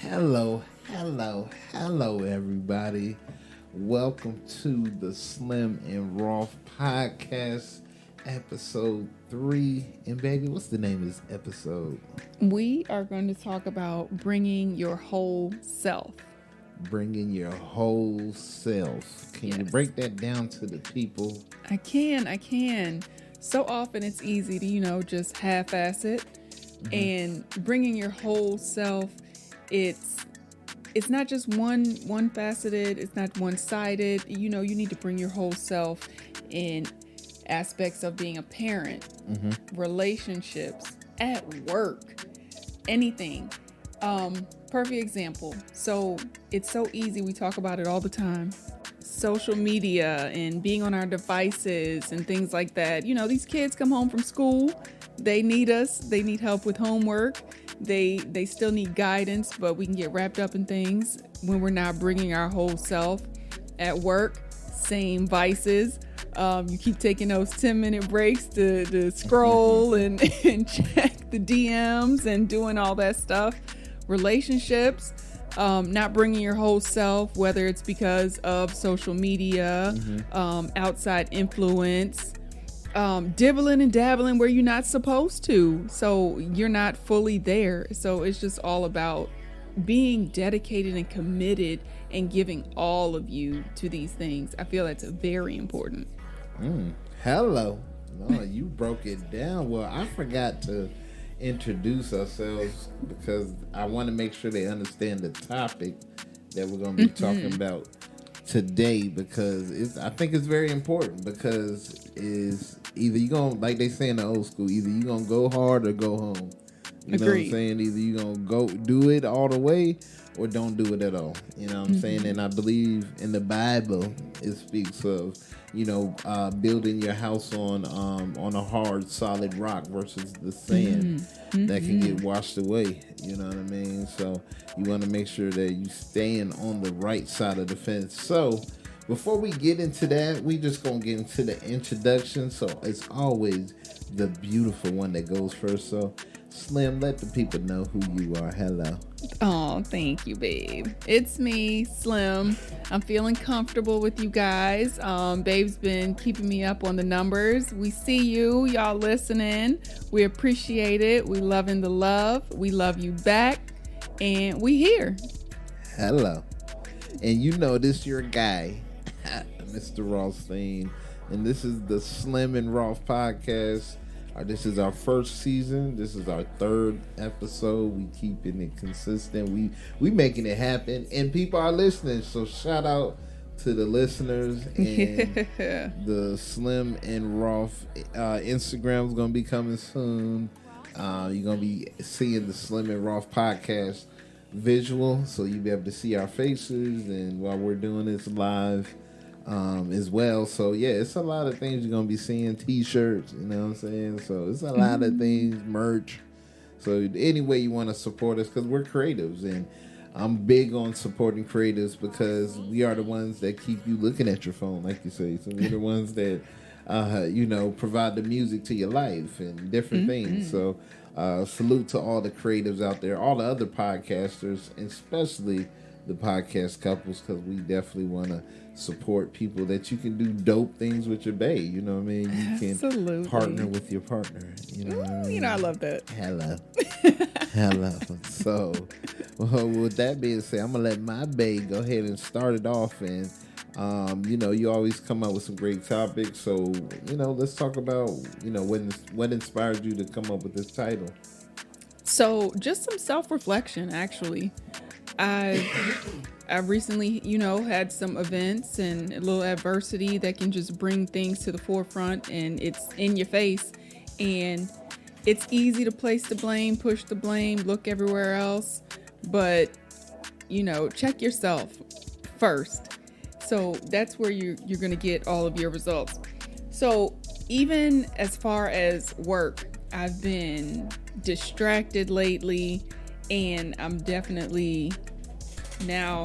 Hello, everybody. Welcome to the Slim and Roth podcast, episode 3. And baby, what's the name of this episode? We are going to talk about bringing your whole self. Bringing your whole self. Can you break that down to the people? I can. So often it's easy to, just half-ass it. Mm-hmm. And bringing your whole self, it's not just one faceted, it's not one-sided. You need to bring your whole self in aspects of being a parent, relationships, at work, anything. Perfect example. So it's so easy. We talk about it all the time. Social media and being on our devices and things like that. These kids come home from school. They need us. They need help with homework. They still need guidance, but we can get wrapped up in things when we're not bringing our whole self. At work, same vices. You keep taking those 10-minute breaks to scroll and check the DMs and doing all that stuff. Relationships, not bringing your whole self, whether it's because of social media, outside influence, dibbling and dabbling where you're not supposed to. So you're not fully there. So it's just all about being dedicated and committed and giving all of you to these things. I feel that's very important. Hello. No, you broke it down. Well, I forgot to introduce ourselves because I want to make sure they understand the topic that we're going to be talking about today, because I think it's very important, because is either you're going to, like they say in the old school, either you're going to go hard or go home. You know what I'm saying? Either you're going to go do it all the way or don't do it at all. You know what I'm saying? And I believe in the Bible, it speaks of, building your house on a hard, solid rock versus the sand that can get washed away. You know what I mean? So you want to make sure that you staying on the right side of the fence. So before we get into that, we just going to get into the introduction. So it's always the beautiful one that goes first. So Slim, let the people know who you are. Hello. Oh, thank you, babe. It's me, Slim. I'm feeling comfortable with you guys. Babe's been keeping me up on the numbers. We see you, y'all listening. We appreciate it. We loving the love. We love you back. And we here. Hello. And this your guy, Mr. Rothstein. And this is the Slim and Roth podcast. This is our first season. This is our 3rd episode. We keeping it consistent. We making it happen, and people are listening. So shout out to the listeners. And the Slim and Roth Instagram is gonna be coming soon. You're gonna be seeing the Slim and Roth podcast visual, so you'll be able to see our faces, and while we're doing this live. As well. So yeah, it's a lot of things you're gonna be seeing. T-shirts, you know what I'm saying? So it's a lot of things, merch. So any way you want to support us, because we're creatives, and I'm big on supporting creatives, because we are the ones that keep you looking at your phone, like you say. So we're the ones that provide the music to your life and different things. So salute to all the creatives out there, all the other podcasters, and especially the podcast couples, because we definitely want to support people that you can do dope things with your bae. You know what I mean? You can partner with your partner. You know what I mean? I love that. Hello. So, with that being said, I'm going to let my bae go ahead and start it off. And, you always come up with some great topics. So, let's talk about, what inspired you to come up with this title. So, just some self-reflection, actually. I've recently, had some events and a little adversity that can just bring things to the forefront, and it's in your face, and it's easy to place the blame, push the blame, look everywhere else, but, check yourself first. So that's where you're going to get all of your results. So even as far as work, I've been distracted lately, and I'm definitely now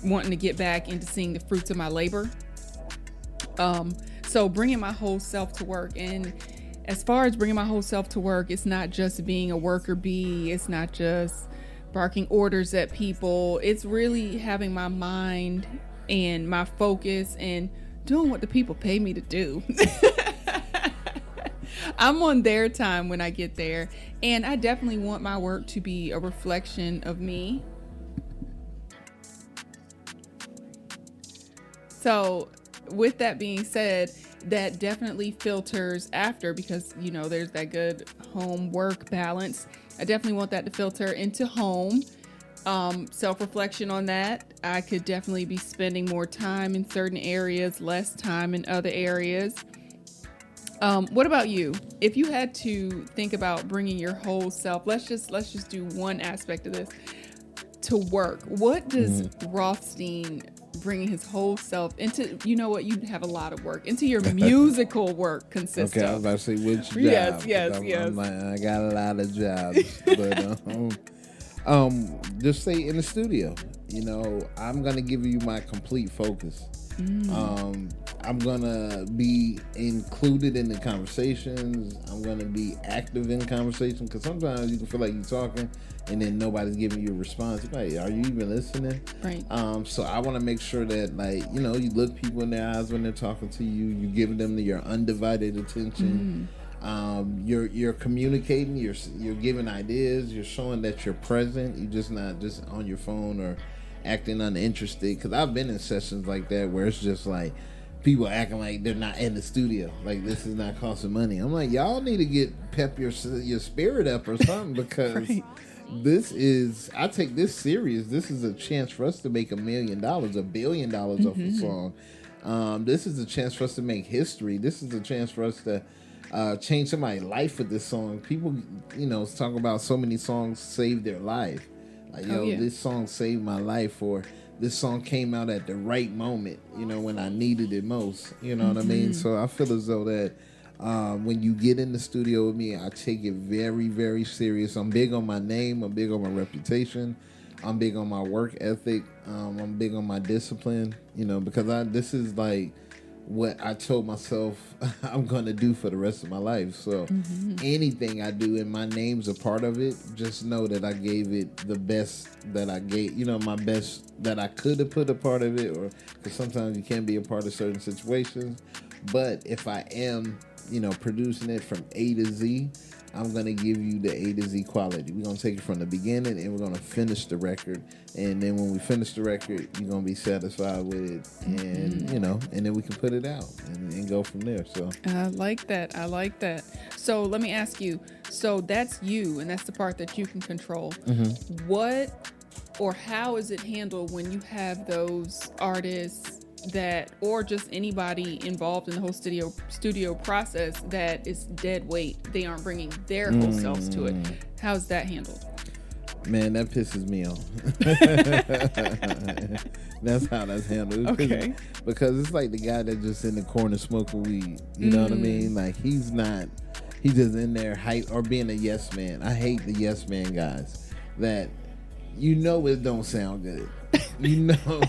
wanting to get back into seeing the fruits of my labor. So bringing my whole self to work, and as far as bringing my whole self to work, it's not just being a worker bee. It's not just barking orders at people. It's really having my mind and my focus and doing what the people pay me to do. I'm on their time when I get there. And I definitely want my work to be a reflection of me. So with that being said, that definitely filters after, because, you know, there's that good home work balance. I definitely want that to filter into home. Self-reflection on that. I could definitely be spending more time in certain areas, less time in other areas. What about you? If you had to think about bringing your whole self, let's just do one aspect of this, to work. What does Rothstein bringing his whole self into, you know what, you have a lot of work, into your musical work consist Okay, of? I was about to say which job. Yes. I'm like, I got a lot of jobs, but just say in the studio. You know, I'm gonna give you my complete focus. I'm gonna be included in the conversations. I'm gonna be active in conversation, because sometimes you can feel like you're talking and then nobody's giving you a response. You're like, are you even listening? Right. So I want to make sure that, like, you know, you look people in their eyes when they're talking to you. You're giving them your undivided attention. You're communicating. You're giving ideas. You're showing that you're present. You're just not just on your phone or acting uninterested. Because I've been in sessions like that where it's just like people acting like they're not in the studio, like this is not costing money. I'm like, y'all need to pep your spirit up or something, because Right. I take this serious. This is a chance for us to make $1 million, $1 billion off a song. This is a chance for us to make history. This is a chance for us to change somebody's life with this song. People, you know, talk about so many songs saved their life. Like, this song saved my life, or this song came out at the right moment, you know, when I needed it most. You know what I mean? So I feel as though that when you get in the studio with me, I take it very, very serious. I'm big on my name. I'm big on my reputation. I'm big on my work ethic. I'm big on my discipline, you know, because this is like what I told myself I'm going to do for the rest of my life. So anything I do and my name's a part of it, just know that I gave it the best that I gave, you know, my best that I could have put a part of it, or because sometimes you can't be a part of certain situations. But if I am, you know, producing it from A to Z, I'm going to give you the A to Z quality. We're going to take it from the beginning and we're going to finish the record. And then when we finish the record, you're going to be satisfied with it. And, you know, and then we can put it out and go from there. So I like that. So let me ask you, so that's you, and that's the part that you can control. What or how is it handled when you have those artists that, or just anybody involved in the whole studio process that is dead weight? They aren't bringing their whole selves to it. How's that handled? Man, that pisses me off. That's how that's handled. Okay. Because it's like the guy that just in the corner smoking weed. You know what I mean? Like, he's just in there hype or being a yes man. I hate the yes man guys that, you know, it don't sound good. You know,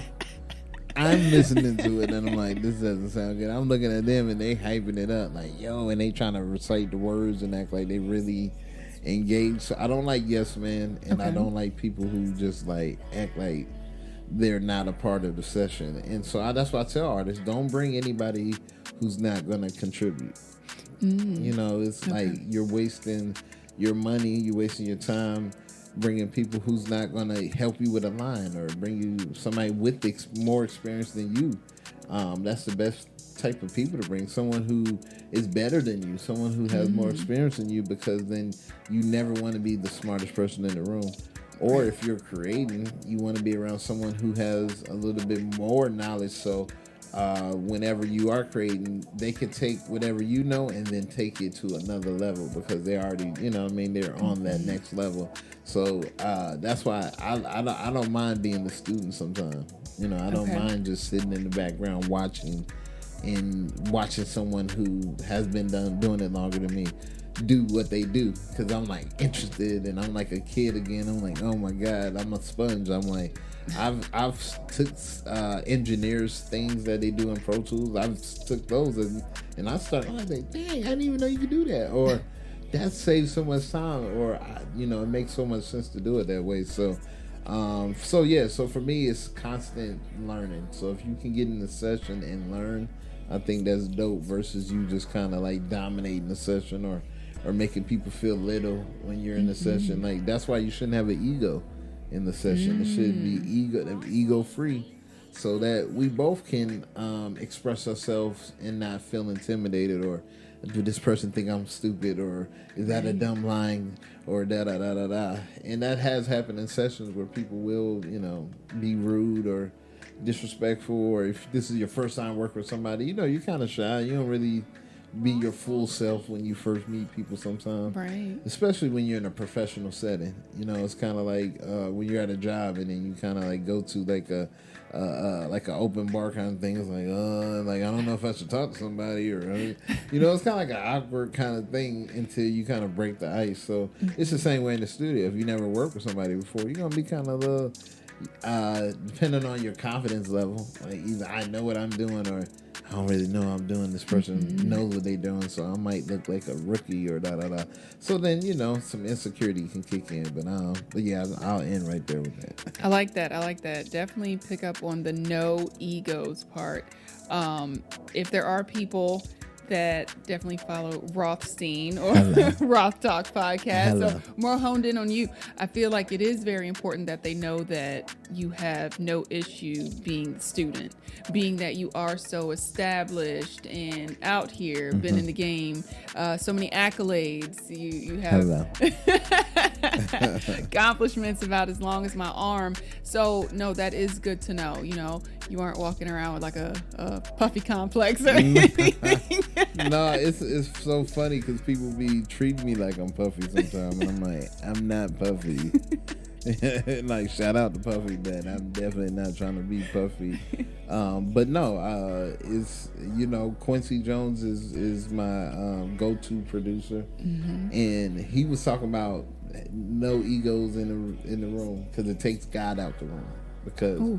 I'm listening to it and I'm like, this doesn't sound good. I'm looking at them and they hyping it up like, yo, and they trying to recite the words and act like they really engaged. So I don't like yes man, and I don't like people who just like act like they're not a part of the session. And so that's why I tell artists, don't bring anybody who's not going to contribute. You know, it's like you're wasting your money, you're wasting your time bringing people who's not going to help you with a line, or bring you somebody with more experience than you. That's the best type of people to bring, someone who is better than you, someone who has more experience than you, because then you never want to be the smartest person in the room. Or if you're creating, you want to be around someone who has a little bit more knowledge, so whenever you are creating, they can take whatever you know and then take it to another level, because they already, you know what I mean, they're on that next level. So that's why I don't mind being the student sometimes. You know, I don't mind just sitting in the background watching someone who has been doing it longer than me. do what they do, because I'm like interested and I'm like a kid again. I'm like, oh my god, I'm a sponge. I'm like, I've took engineers things that they do in Pro Tools. I've took those and I started. I was like, dang, I didn't even know you could do that, or that saves so much time, or it makes so much sense to do it that way. So. So for me, it's constant learning. So if you can get in the session and learn, I think that's dope. Versus you just kind of like dominating the session or making people feel little when you're in the session. Like that's why you shouldn't have an ego in the session. It should be ego free, so that we both can express ourselves and not feel intimidated, or do this person think I'm stupid, or is that a dumb line, or da da da da da. And that has happened in sessions where people will, be rude or disrespectful, or if this is your first time working with somebody, you're kind of shy. You don't really be your full self when you first meet people sometimes. Right. Especially when you're in a professional setting. It's kind of like when you're at a job and then you kind of like go to like a like an open bar kind of thing. It's like I don't know if I should talk to somebody, or it's kind of like an awkward kind of thing until you kind of break the ice. So it's the same way in the studio. If you never worked with somebody before, you're gonna be kind of a little depending on your confidence level. Like either I know what I'm doing, or I don't really know what I'm doing. This person knows what they're doing, so I might look like a rookie or da da da. So then some insecurity can kick in. But yeah, I'll end right there with that. I like that. Definitely pick up on the no egos part. If there are people that definitely follow Rothstein or Roth Talk podcast, Hello. so more honed in on you. I feel like it is very important that they know that you have no issue being the student, being that you are so established and out here, been in the game, so many accolades. You have accomplishments about as long as my arm. So no, that is good to know. You aren't walking around with like a puffy complex or anything. No, it's so funny because people be treating me like I'm puffy sometimes, and I'm like, I'm not puffy. Like shout out to Puffy, but I'm definitely not trying to be puffy. But no, it's Quincy Jones is my go-to producer, and he was talking about no egos in the room because it takes God out the room. Because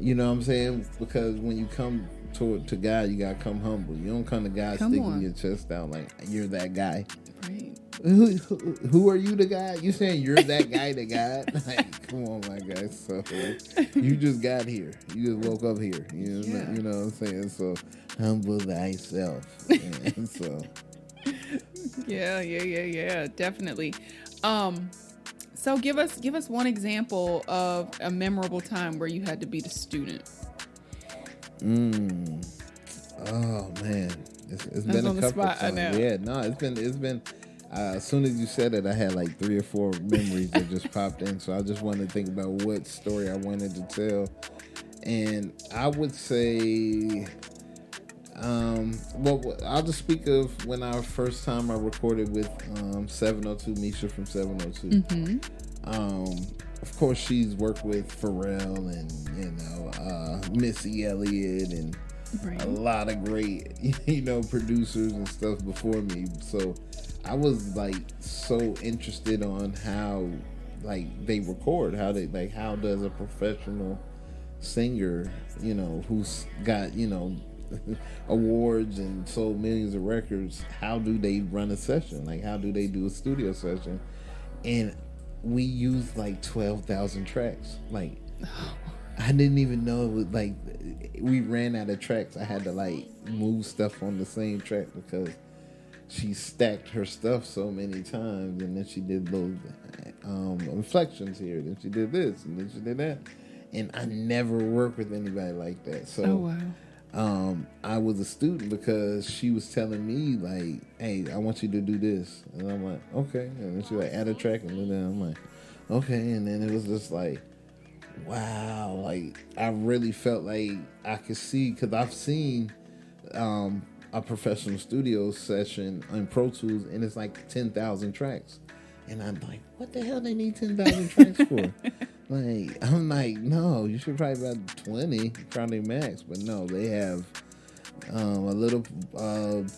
you know what I'm saying? Because when you come to God, you gotta come humble. You don't come to God sticking your chest out like you're that guy. Right. Who are you to God? You saying you're that guy to God? Like, come on, my guy. So you just got here. You just woke up here. You know what I'm saying? So humble thyself. And so Yeah, definitely. So give us one example of a memorable time where you had to be the student. Oh man, it's been on a the couple spot, times. I know. Yeah, no, it's been. As soon as you said it, I had like 3 or 4 memories that just popped in. So I just wanted to think about what story I wanted to tell, and I would say, well, I'll just speak of when our first time I recorded with 702 Misha from 702. Of course, she's worked with Pharrell and Missy Elliott and a lot of great producers and stuff before me. So I was like so interested on how like they record, how does a professional singer, who's got awards and sold millions of records, how do they run a session? Like how do they do a studio session? And we used like 12,000 tracks. Like I didn't even know it was like we ran out of tracks. I had to like move stuff on the same track because she stacked her stuff so many times, and then she did those inflections here, then she did this, and then she did that. And I never worked with anybody like that. So I was a student because she was telling me like, hey, I want you to do this. And I'm like, okay. And then she like add a track, and then I'm like, okay. And then it was just like, wow. Like I really felt like I could see, because I've seen a professional studio session on Pro Tools, and it's like 10,000 tracks. And I'm like, what the hell they need 10,000 tracks for? I'm like, no, you should probably about 20, probably max. But no, they have a little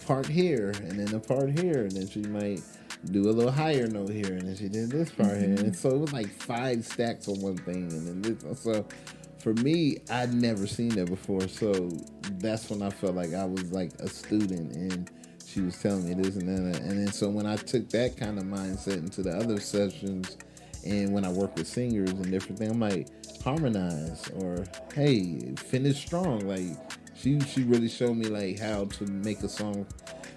part here, and then a part here, and then she might do a little higher note here, and then she did this part here, and so it was like 5 stacks on one thing, and then this. So for me, I'd never seen that before, so that's when I felt like I was like a student, and she was telling me this and that, and then so when I took that kind of mindset into the other sessions, and when I work with singers and different things, I'm like, harmonize, or hey, finish strong. Like she really showed me like how to make a song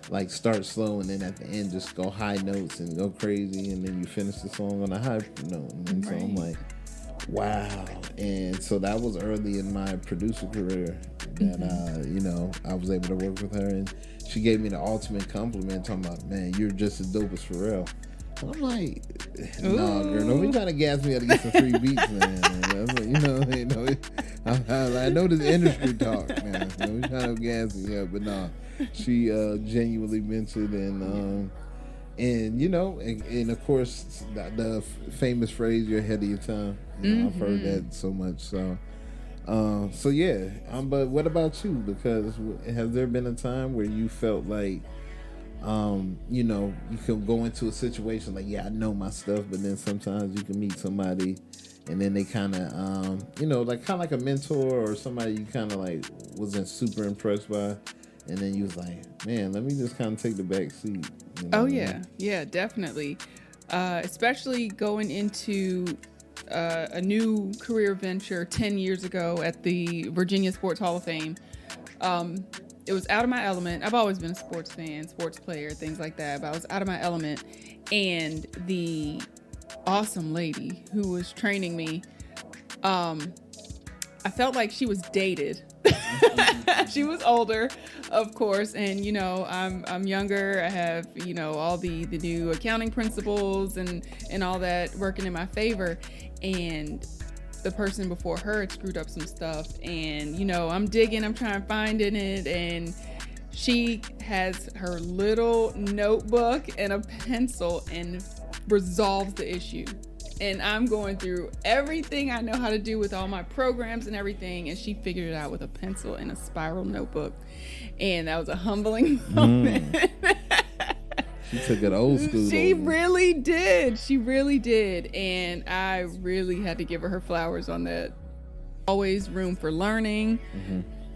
like start slow and then at the end just go high notes and go crazy, and then you finish the song on a high note. And then so I'm like, wow. And so that was early in my producer career that I was able to work with her, and she gave me the ultimate compliment talking about, man, you're just as dope as Pharrell. And I'm like, no, girl, don't be trying to gas me out to get some free beats, man. I know this industry talk, man. Don't be trying to gas me up, but no, she genuinely meant it, and of course the famous phrase, "You're ahead of your time." I've heard that so much. So yeah. But what about you? Because has there been a time where you felt like, you can go into a situation like, yeah, I know my stuff, but then sometimes you can meet somebody, and then they kind of, like a mentor or somebody you kind of like wasn't super impressed by, and then you was like, man, let me just kind of take the back seat. Oh yeah, yeah, definitely. Especially going into a new career venture 10 years ago at the Virginia Sports Hall of Fame. It was out of my element. I've always been a sports fan, sports player, things like that, but I was out of my element. And the awesome lady who was training me, I felt like she was dated. She was older, of course, and I'm younger. I have all the new accounting principles and all that working in my favor, and the person before her had screwed up some stuff, and I'm digging, I'm trying to find in it, and she has her little notebook and a pencil and resolves the issue. And I'm going through everything I know how to do with all my programs and everything, and she figured it out with a pencil and a spiral notebook. And that was a humbling moment. She took it old school. She really did. She really did. And I really had to give her flowers on that. Always room for learning.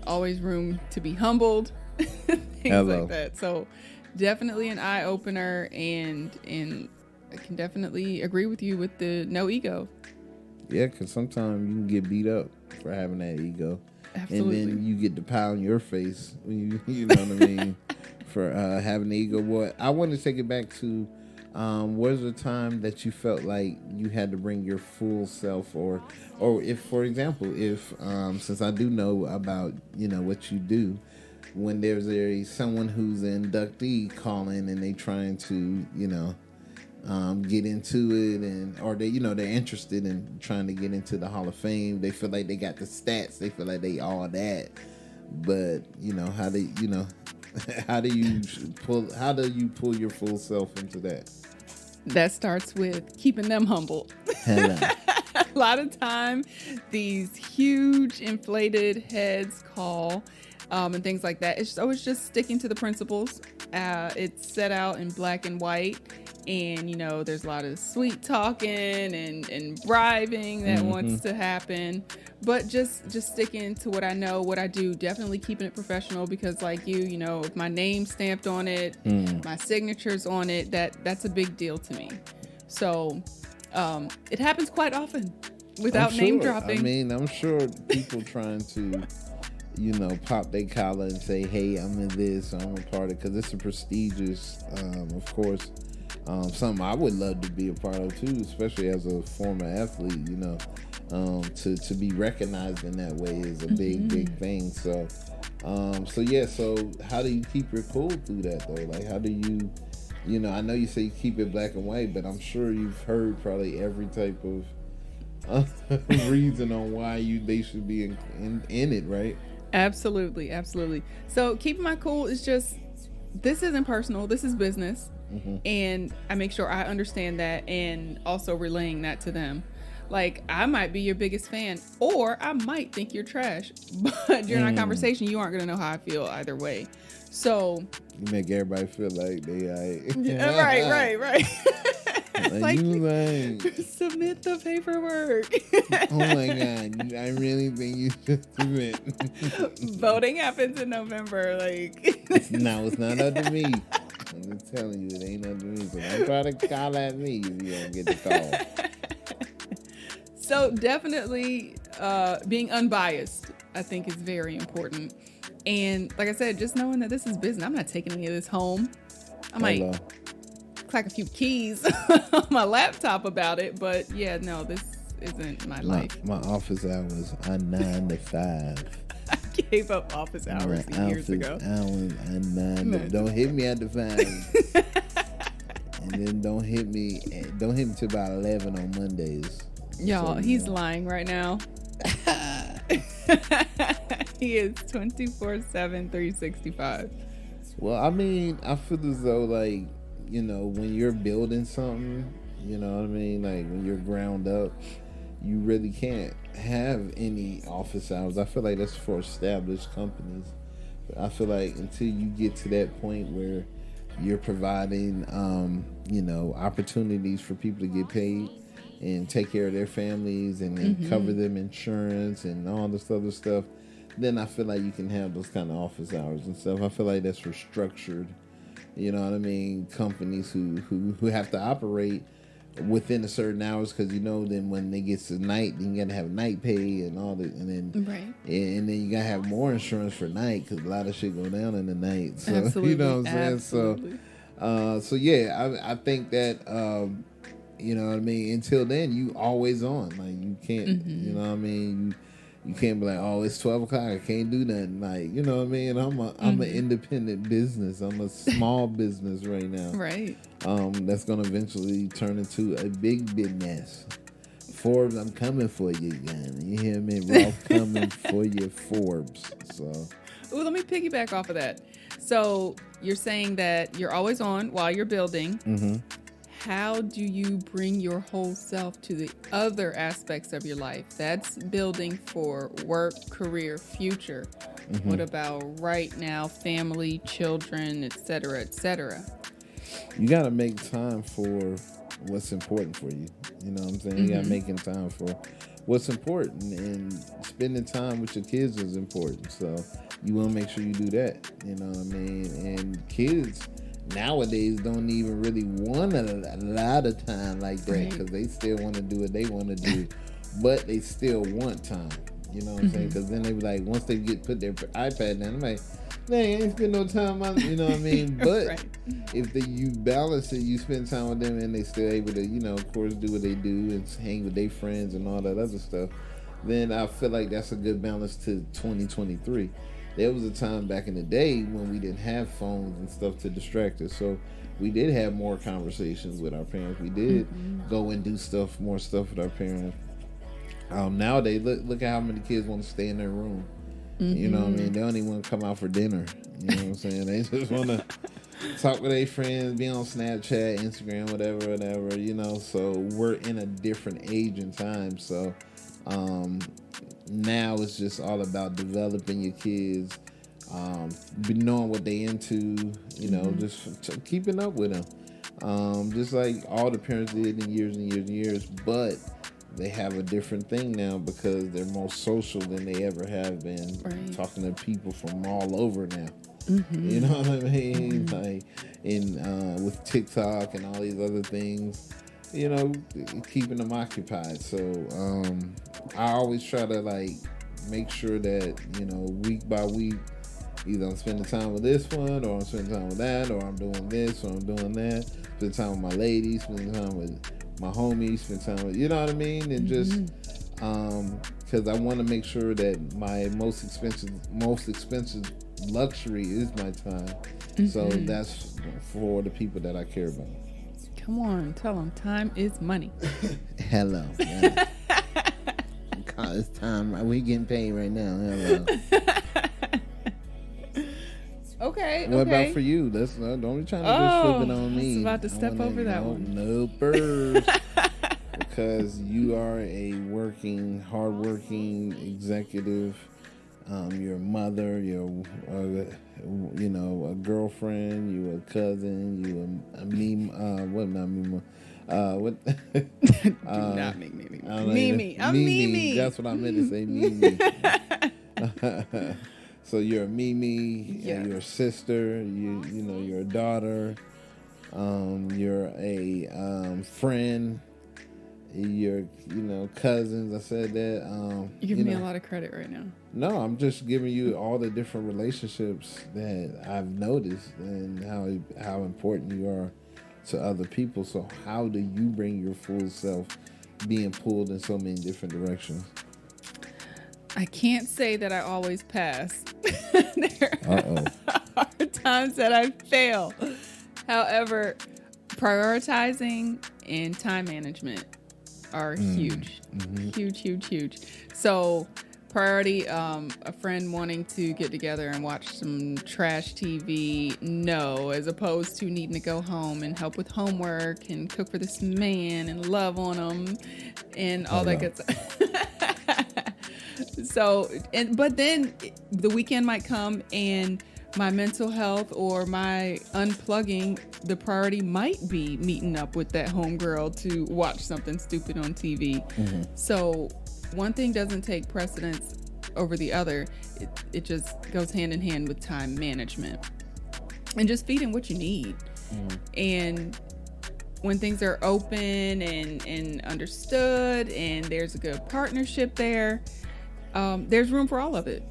Always room to be humbled. Things like that. So definitely an eye-opener, and I can definitely agree with you with the no ego. Yeah, because sometimes you can get beat up for having that ego. Absolutely. And then you get the pound in your face when you know what I mean, for having the ego. Boy, I want to take it back to, was there a time that you felt like you had to bring your full self, or if, for example, if since I do know about what you do, when there's someone who's an inductee calling and they trying to get into it, or they're interested in trying to get into the Hall of Fame. They feel like they got the stats. They feel like they all that. But how do you pull your full self into that? That starts with keeping them humble. A lot of time, these huge inflated heads call and things like that. It's just sticking to the principles. It's set out in black and white. And there's a lot of sweet talking and bribing that wants to happen, but just sticking to what I know, what I do. Definitely keeping it professional, because like if my name's stamped on it, my signature's on it, that's a big deal to me. So it happens quite often without name dropping. I mean, I'm sure people trying to pop their collar and say, hey, I'm in this, I'm a part of it, because it's a prestigious, of course. Something I would love to be a part of too, especially as a former athlete. To be recognized in that way is a big thing. So how do you keep your cool through that though? Like, how do you, I know you say you keep it black and white, but I'm sure you've heard probably every type of reason on why they should be in it, right? Absolutely. So keeping my cool is just, this isn't personal, this is business. And I make sure I understand that, and also relaying that to them. Like, I might be your biggest fan, or I might think you're trash. But during our conversation, you aren't going to know how I feel either way. So you make everybody feel like they right. Like you like submit the paperwork. Oh my God, I really think you should submit. Voting happens in November. Like, no, it's not up to me. I'm just telling you, it ain't up to me. So don't try to call at me if you don't get the call. So definitely being unbiased, I think, is very important. And like I said, just knowing that this is business. I'm not taking any of this home. I might clack a few keys on my laptop about it, but yeah, no, this isn't my life. My office hours are 9 to 5. I gave up office hours years ago. Don't hit me at the 5. And then don't hit me till about 11 on Mondays. Y'all, he's lying right now. He is 24/7, 365. Well, I mean, I feel as though, like, you know, when you're building something, you know what I mean? Like, when you're ground up, you really can't have any office hours. I feel like that's for established companies. But I feel like until you get to that point where you're providing, you know, opportunities for people to get paid and take care of their families and cover them insurance and all this other stuff, then I feel like you can have those kind of office hours and stuff. I feel like that's for structured, you know what I mean, companies who have to operate within a certain hours, because you know then when it gets to night, then you gotta have night pay and all that, and then and then you gotta have more insurance for night because a lot of shit go down in the night. So absolutely. You know what I'm saying? Absolutely. So yeah, I think that you know what I mean. Until then, you always on. Like you can't, you know what I mean. You can't be like, oh, it's 12 o'clock. I can't do nothing. Like, you know what I mean? I'm an independent business. I'm a small business right now. Right. That's gonna eventually turn into a big business. Forbes, I'm coming for you again. You hear me? Roth coming for you, Forbes. So. Ooh, let me piggyback off of that. So you're saying that you're always on while you're building. Mm-hmm. How do you bring your whole self to the other aspects of your life? That's building for work, career, future. Mm-hmm. What about right now, family, children, etc., etc.? You got to make time for what's important for you. You know what I'm saying? You got to make time for what's important, and spending time with your kids is important. So you want to make sure you do that. You know what I mean? And kids nowadays don't even really want a lot of time like that, because they still want to do what they want to do, but they still want time. You know what I'm saying? Because then they be like, once they put their iPad down, I'm like, they ain't spend no time on, you know what I mean? But if you balance it, you spend time with them and they still able to, you know, of course, do what they do and hang with their friends and all that other stuff, then I feel like that's a good balance to 2023. There was a time back in the day when we didn't have phones and stuff to distract us. So we did have more conversations with our parents. We did go and do more stuff with our parents. Nowadays, look at how many kids want to stay in their room. You know what I mean? They don't even want to come out for dinner. You know what I'm saying? They just want to talk with their friends, be on Snapchat, Instagram, whatever, you know. So we're in a different age and time. So now it's just all about developing your kids, knowing what they into, you know, just keeping up with them. Just like all the parents did in years and years and years, but they have a different thing now because they're more social than they ever have been, talking to people from all over now. You know what I mean? Like with TikTok and all these other things, you know, keeping them occupied. So I always try to like make sure that, you know, week by week, either I'm spending time with this one, or I'm spending time with that, or I'm doing this, or I'm doing that. Spend time with my ladies, spend time with my homies, spend time with, you know what I mean? And just because I want to make sure that my most expensive luxury is my time. So that's for the people that I care about. Come on, tell them time is money. Hello. Yeah. It's time. We getting paid right now. Hello. Okay. What about for you? That's don't be trying to just flip it on me. I was about to step over that one. No birds. because you are a hardworking executive. You're a mother. You're, a girlfriend. You a cousin. You a meme. What not meme? What? Do not make me Mimi. I'm Mimi. That's what I meant to say. Mimi. So you're a Mimi. Yes. You're a sister. You're a daughter. You're a friend. You're cousins. I said that. You're giving me a lot of credit right now. No, I'm just giving you all the different relationships that I've noticed and how important you are to other people. So how do you bring your full self being pulled in so many different directions? I can't say that I always pass. There are times that I fail. However, prioritizing and time management are huge. Huge. So priority, a friend wanting to get together and watch some trash TV, no, as opposed to needing to go home and help with homework and cook for this man and love on him and all that good stuff. So, but then the weekend might come and my mental health or my unplugging, the priority might be meeting up with that homegirl to watch something stupid on TV. So one thing doesn't take precedence over the other. It just goes hand in hand with time management and just feeding what you need. And when things are open and understood and there's a good partnership there, there's room for all of it.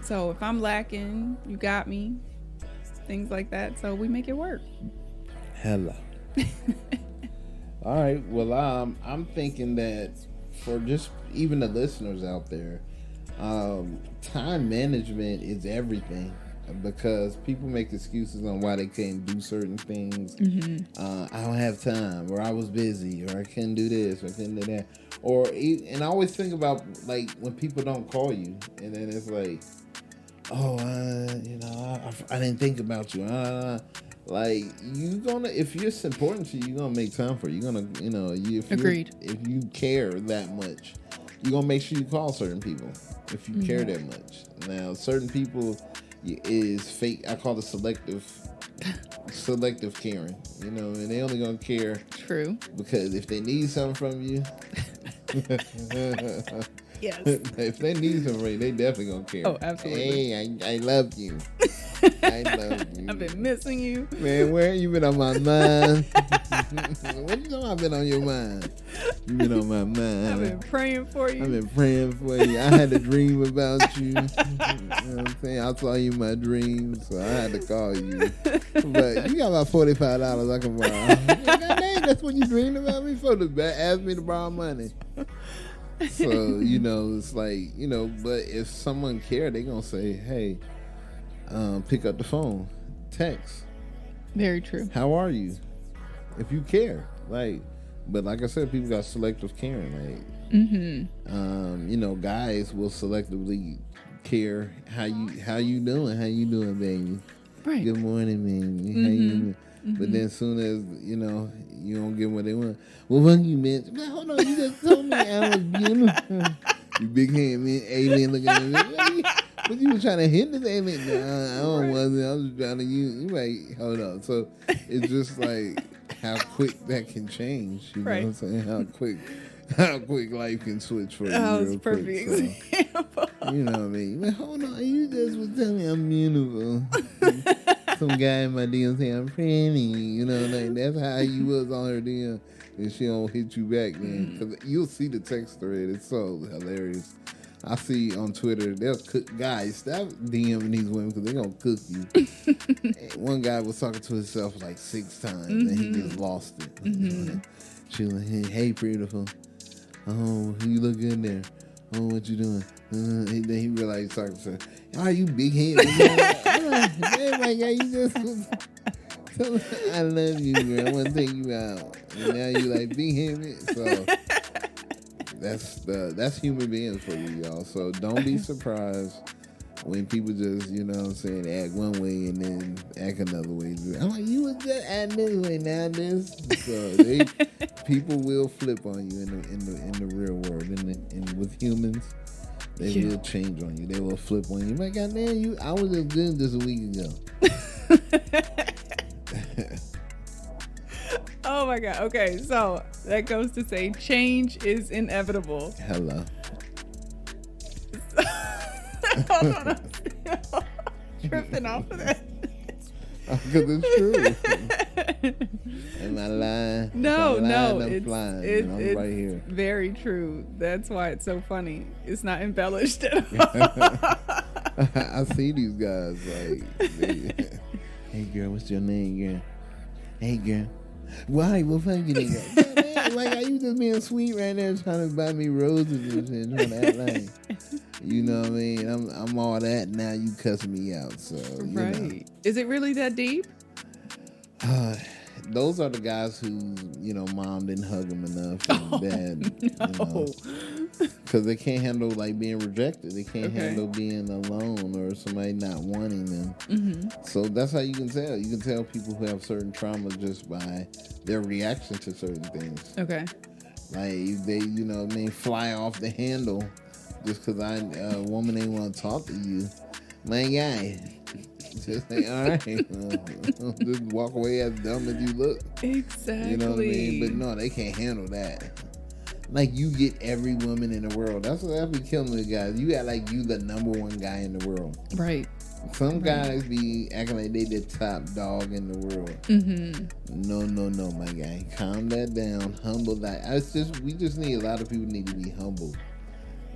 So if I'm lacking, you got me. Things like that. So we make it work. Hello. All right. Well, I'm thinking that for just even the listeners out there, time management is everything, because people make excuses on why they can't do certain things. I don't have time, or I was busy, or I couldn't do this, or I couldn't do that. And I always think about like when people don't call you, and then it's like, oh, I didn't think about you. Like if it's important to you, you're gonna make time for it. You're gonna, Agreed. If you care that much, you're gonna make sure you call certain people if you care that much. Now, certain people is fake. I call it selective caring. And they only gonna care. True. Because if they need something from you. Yes. If they need something, they definitely gonna care. Oh, absolutely. Hey, I love you. I love you. I've been missing you. Man, where you been on my mind? What you know I've been on your mind? You been on my mind. I've been praying for you. I've been praying for you. I had a dream about you. You know what I'm saying? I saw you in my dreams, so I had to call you. But you got about $45 I can borrow. God dang, that's what you dreamed about me for? Ask me to borrow money. So, it's like, but if someone care, they gonna say, hey, pick up the phone, text. Very true. How are you? If you care. But like I said, people got selective caring. Guys will selectively care how you doing, baby. Right. Good morning, baby. How you doing? But then as soon as, you don't get what they want. Well, fuck you, man. Man, hold on, you just told me I was beautiful. You big hand, man, alien looking at me. But you was trying to hit this alien. Nah, I don't wasn't. I was just trying to use. You like, hold on. So it's just like how quick that can change. You know what I'm saying? How quick life can switch for you. That was real a perfect quick. example. You know what I mean? Man, hold on, you just was telling me I'm beautiful. Some guy in my DM saying I'm pretty. That's how you was on her DM, and she don't hit you back, man. Because you'll see the text thread. It's so hilarious. I see on Twitter, they'll cook guys. Stop DMing these women because they're going to cook you. One guy was talking to himself like 6 times, and he just lost it. She was like, hey, beautiful. Oh, you look good there. Oh, what you doing? Then he realized he's talking to her. Oh, you big head. Man, my God, you just was... I love you, girl. I want to take you out. And now you like big headed. So that's human beings for you, y'all. So don't be surprised when people just, you know what I'm saying, act one way and then act another way. I'm like, you was just acting this way now, this. So people will flip on you in the real world. And with humans, they will change on you. They will flip on you. My goddamn, I was just good just a week ago. Oh my God. Okay, so that goes to say change is inevitable. Hello. Hold on, I'm still tripping off of that. Because it's true. Am I lying? No, I'm flying. I'm right here. Very true. That's why it's so funny. It's not embellished at all. I see these guys like, hey girl, what's your name, girl? Hey girl. Why? Well, fuck you, nigga. Like, are you just being sweet right now, trying to buy me roses and shit, trying to act like, you know what I mean? I'm all that. Now you cussing me out. So right. Know. Is it really that deep? Those are the guys who, mom didn't hug them enough, and dad, no. Because they can't handle like being rejected. They can't handle being alone or somebody not wanting them. Mm-hmm. So that's how you can tell. You can tell people who have certain trauma just by their reaction to certain things. Okay. Like they, fly off the handle just because a woman ain't want to talk to you. My guy. Just say, all right, just walk away as dumb as you look. Exactly. You know what I mean? But no, they can't handle that. Like, you get every woman in the world. That's be killing the guys. You got like you the number one guy in the world. Right. Some guys be acting like they the top dog in the world. Mm-hmm. No, my guy. Calm that down. Humble that. We just need, a lot of people need to be humble.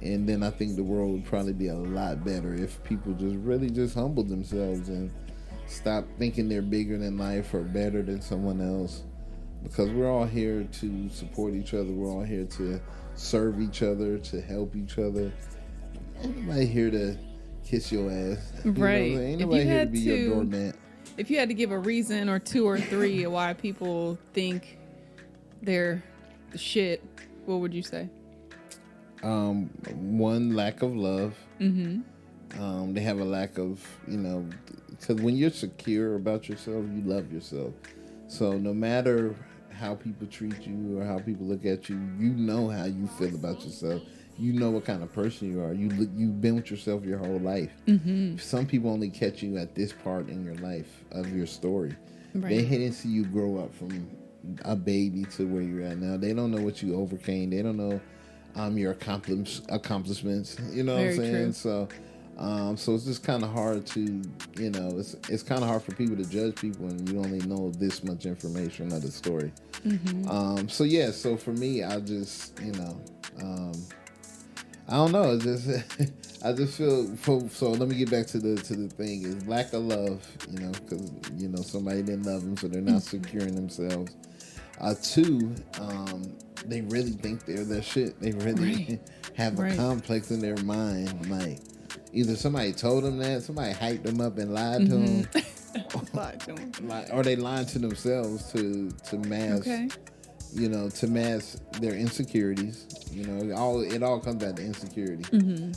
And then I think the world would probably be a lot better if people just really just humble themselves and stop thinking they're bigger than life or better than someone else. Because we're all here to support each other. We're all here to serve each other, to help each other. Ain't nobody here to kiss your ass. Right. Ain't nobody here to be your doormat. If you had to give a reason or two or three of why people think they're the shit, what would you say? One, lack of love. Mm-hmm. They have a lack of, because when you're secure about yourself, you love yourself. So no matter how people treat you or how people look at you, you know how you feel about yourself. You know what kind of person you are. You've been with yourself your whole life. Mm-hmm. Some people only catch you at this part in your life of your story. Right. They didn't see you grow up from a baby to where you're at now. They don't know what you overcame. They don't know your accomplishments. You know Very what I'm saying? True. So it's just kind of hard to, it's kind of hard for people to judge people when you only know this much information of the story. Mm-hmm. So for me, I just, I don't know. It's just, I just feel. So let me get back to the thing. Is lack of love. Because somebody didn't love them, so they're not securing themselves. Two, they really think they're their shit. They really have a complex in their mind. Like, either somebody told them that, somebody hyped them up and lied to them, or they lied to themselves to mask. To mask their insecurities. It all comes back to insecurity. Mm-hmm.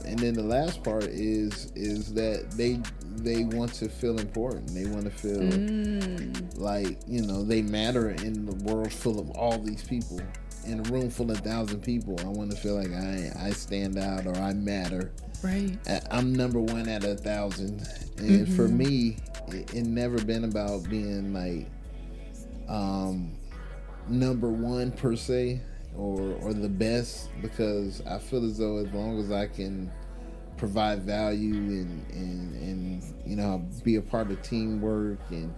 And then the last part is that they want to feel important. They want to feel like they matter in the world full of all these people. In a room full of 1,000 people, I want to feel like I stand out or I matter. Right. I'm number one out of 1,000, and for me, it never been about being like number one per se or the best, because I feel as though as long as I can provide value and be a part of teamwork, and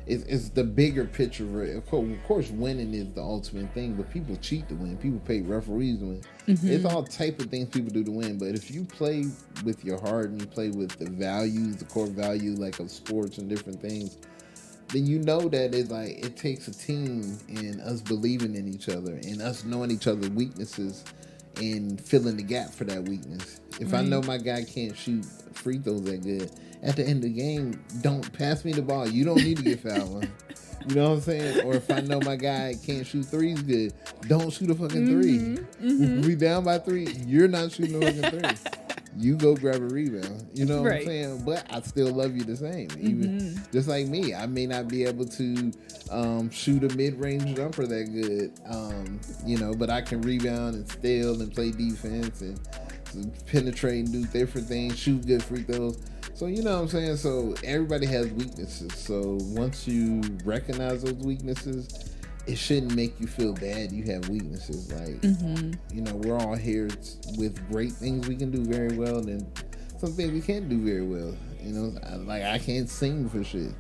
it's the bigger picture. Of course, winning is the ultimate thing, but people cheat to win. People pay referees to win. Mm-hmm. It's all type of things people do to win. But if you play with your heart and you play with the values, the core value like of sports and different things, then you know that it's like it takes a team and us believing in each other and us knowing each other's weaknesses and filling the gap for that weakness. If I know my guy can't shoot free throws that good, at the end of the game, don't pass me the ball. You don't need to get fouled one. You know what I'm saying? Or if I know my guy can't shoot threes good, don't shoot a fucking three. Mm-hmm. We down by 3, you're not shooting a fucking 3. you go grab a rebound. You know what I'm Right. saying? But I still love you the same. Even just like me, I may not be able to shoot a mid-range jumper that good, but I can rebound and steal and play defense and penetrate and do different things, shoot good free throws. So you know what I'm saying? So everybody has weaknesses. So once you recognize those weaknesses, it shouldn't make you feel bad you have weaknesses. Like, we're all here with great things we can do very well, and some things we can't do very well. Like I can't sing for shit.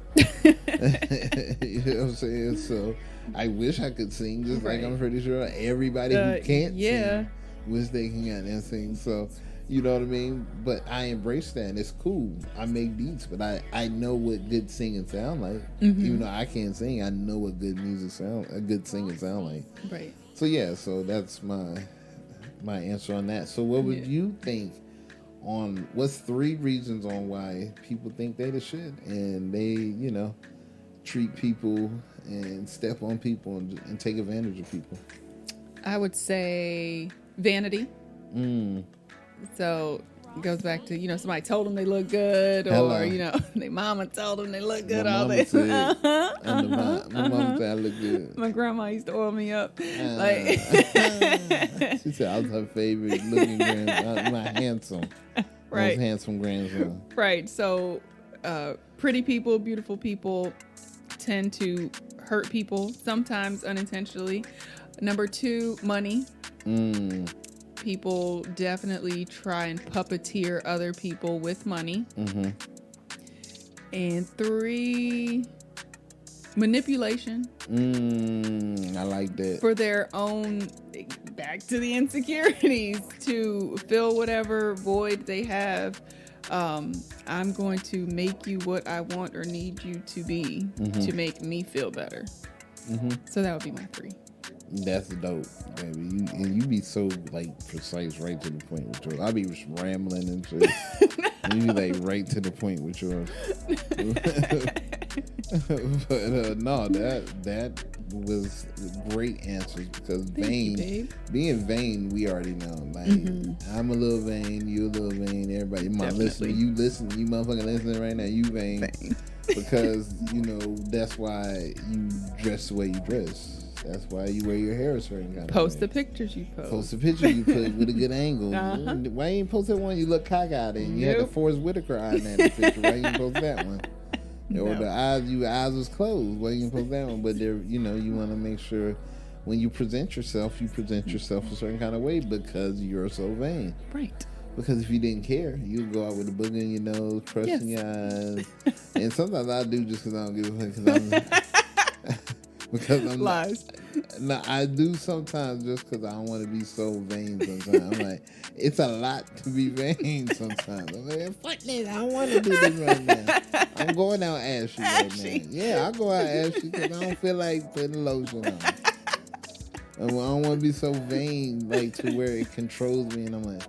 You know what I'm saying? So I wish I could sing, just like I'm pretty sure everybody who can't sing wish they can get and sing. So, you know what I mean? But I embrace that, and it's cool. I make beats, but I know what good singing sound like. Even though I can't sing, I know what good singing sound like. Right. So yeah, so that's my answer on that. So what would you think on what's 3 reasons on why people think they the shit and they, treat people and step on people and take advantage of people? I would say vanity. So it goes back to, somebody told them they look good, or, their mama told them they look good all day. My mama said I look good. My grandma used to oil me up. She said I was her favorite looking grandson, my handsome. Right. Most handsome grandson. Right. So pretty people, beautiful people tend to hurt people, sometimes unintentionally. Number 2, money. People definitely try and puppeteer other people with money. And 3, manipulation. I like that. For their own, back to the insecurities, to fill whatever void they have. I'm going to make you what I want or need you to be to make me feel better. So that would be my 3. That's dope, baby. You be so precise, right to the point with yours. I be just rambling and shit. You be right to the point with yours. But no, that was great answers, because being vain, we already know. I'm a little vain, you a little vain. Everybody, my listener, you motherfucking listening right now, you vain. Because that's why you dress the way you dress. That's why you wear your hair a certain kind of way. Post the pictures you post. Post the picture you put with a good angle. Why you ain't post that one you look cockeyed in? You had the Forrest Whitaker eye in that picture. Why you ain't post that one? Or the eyes, your eyes was closed. Why you ain't post that one? But there, you want to make sure when you present yourself a certain kind of way, because you're so vain. Right. Because if you didn't care, you'd go out with a booger in your nose, crushing your eyes. And sometimes I do just because I don't give a fuck. Because I'm lies. No, I do sometimes just because I don't want to be so vain sometimes. I'm it's a lot to be vain sometimes. I'm fuck this, I don't want to do this right now. I'm going out ashy right now. Yeah, I'll go out ashy because I don't feel like putting lotion on. I don't want to be so vain to where it controls me, and I'm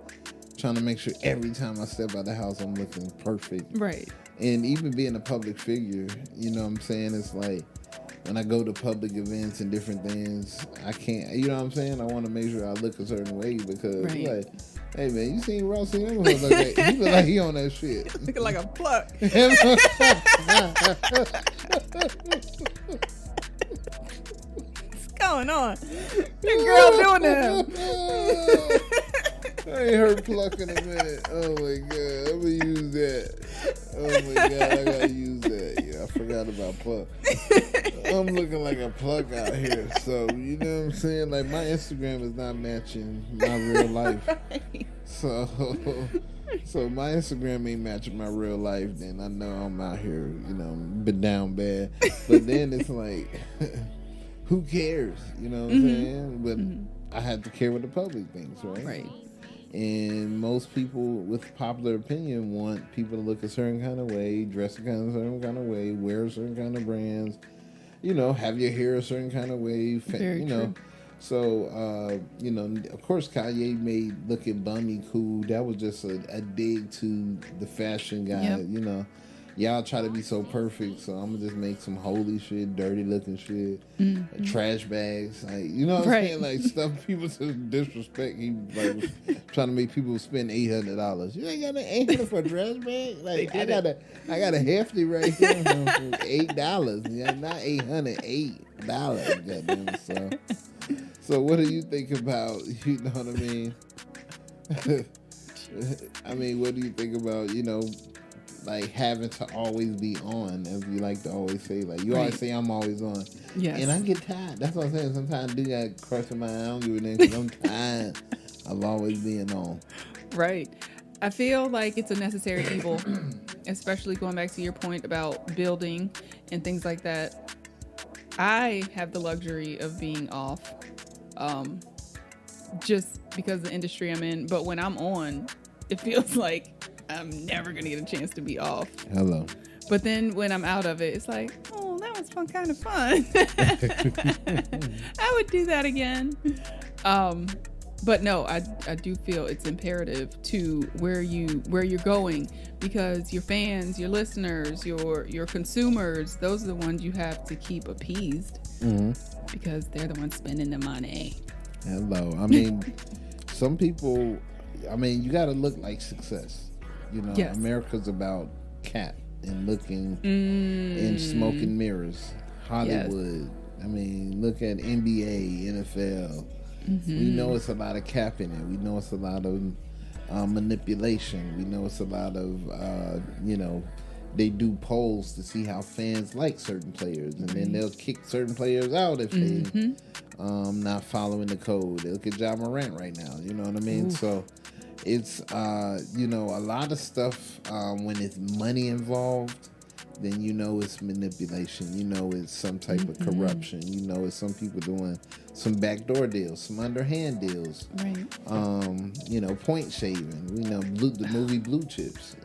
trying to make sure every time I step out the house I'm looking perfect. Right. And even being a public figure, you know what I'm saying? It's when I go to public events and different things, I can't, you know what I'm saying? I want to make sure I look a certain way, because hey man, you seen Roth? He look like he on that shit. Looking like a pluck. What's going on? That girl doing that. I ain't heard pluck in a minute. Oh my god, I'm gonna use that. Oh my god, I gotta use that. Yeah, I forgot about pluck. I'm looking like a pluck out here. So, you know what I'm saying? My Instagram is not matching my real life. Right. So my Instagram ain't matching my real life, then I know I'm out here, been down bad. But then it's who cares? You know what I'm saying? But I have to care what the public thinks, right? Right. And most people with popular opinion want people to look a certain kind of way, dress a certain kind of way, wear a certain kind of brands, have your hair a certain kind of way, Very true. So, of course, Kanye made looking bummy cool. That was just a dig to the fashion guy, y'all try to be so perfect, so I'm gonna just make some holy shit, dirty looking shit, trash bags, like, you know what I'm saying, like stuff people to disrespect. He like was trying to make people spend $800. You ain't got no 800 for a trash bag. Like I got a hefty right here for $8. Yeah, not 800, $8. Goddamn. So what do you think about? You know what I mean? I mean, what do you think about, like having to always be on, as you like to always say? Like you always say, I'm always on. Yes. And I get tired. That's what I'm saying. Sometimes I do got crushing my eye. I don't give a damn because I'm tired of always being on. Right. I feel like it's a necessary evil, especially going back to your point about building and things like that. I have the luxury of being off, just because of the industry I'm in. But when I'm on, it feels like I'm never going to get a chance to be off. Hello. But then when I'm out of it, it's like, oh, that was kind of fun. I would do that again. But no, I do feel it's imperative to where you're going, because your fans, your listeners, your consumers, those are the ones you have to keep appeased, because they're the ones spending the money. Hello. I mean, some people, you got to look like success. Yes. America's about cap and looking and smoking mirrors. Hollywood. Yes. Look at NBA, NFL. We know it's a lot of cap in it. We know it's a lot of manipulation. We know it's a lot of, they do polls to see how fans like certain players, and then they'll kick certain players out if they not following the code. Look at Ja Morant right now. You know what I mean? So it's, a lot of stuff when it's money involved, then it's manipulation. It's some type of corruption. It's some people doing some backdoor deals, some underhand deals. Right. Point shaving. The movie Blue Chips.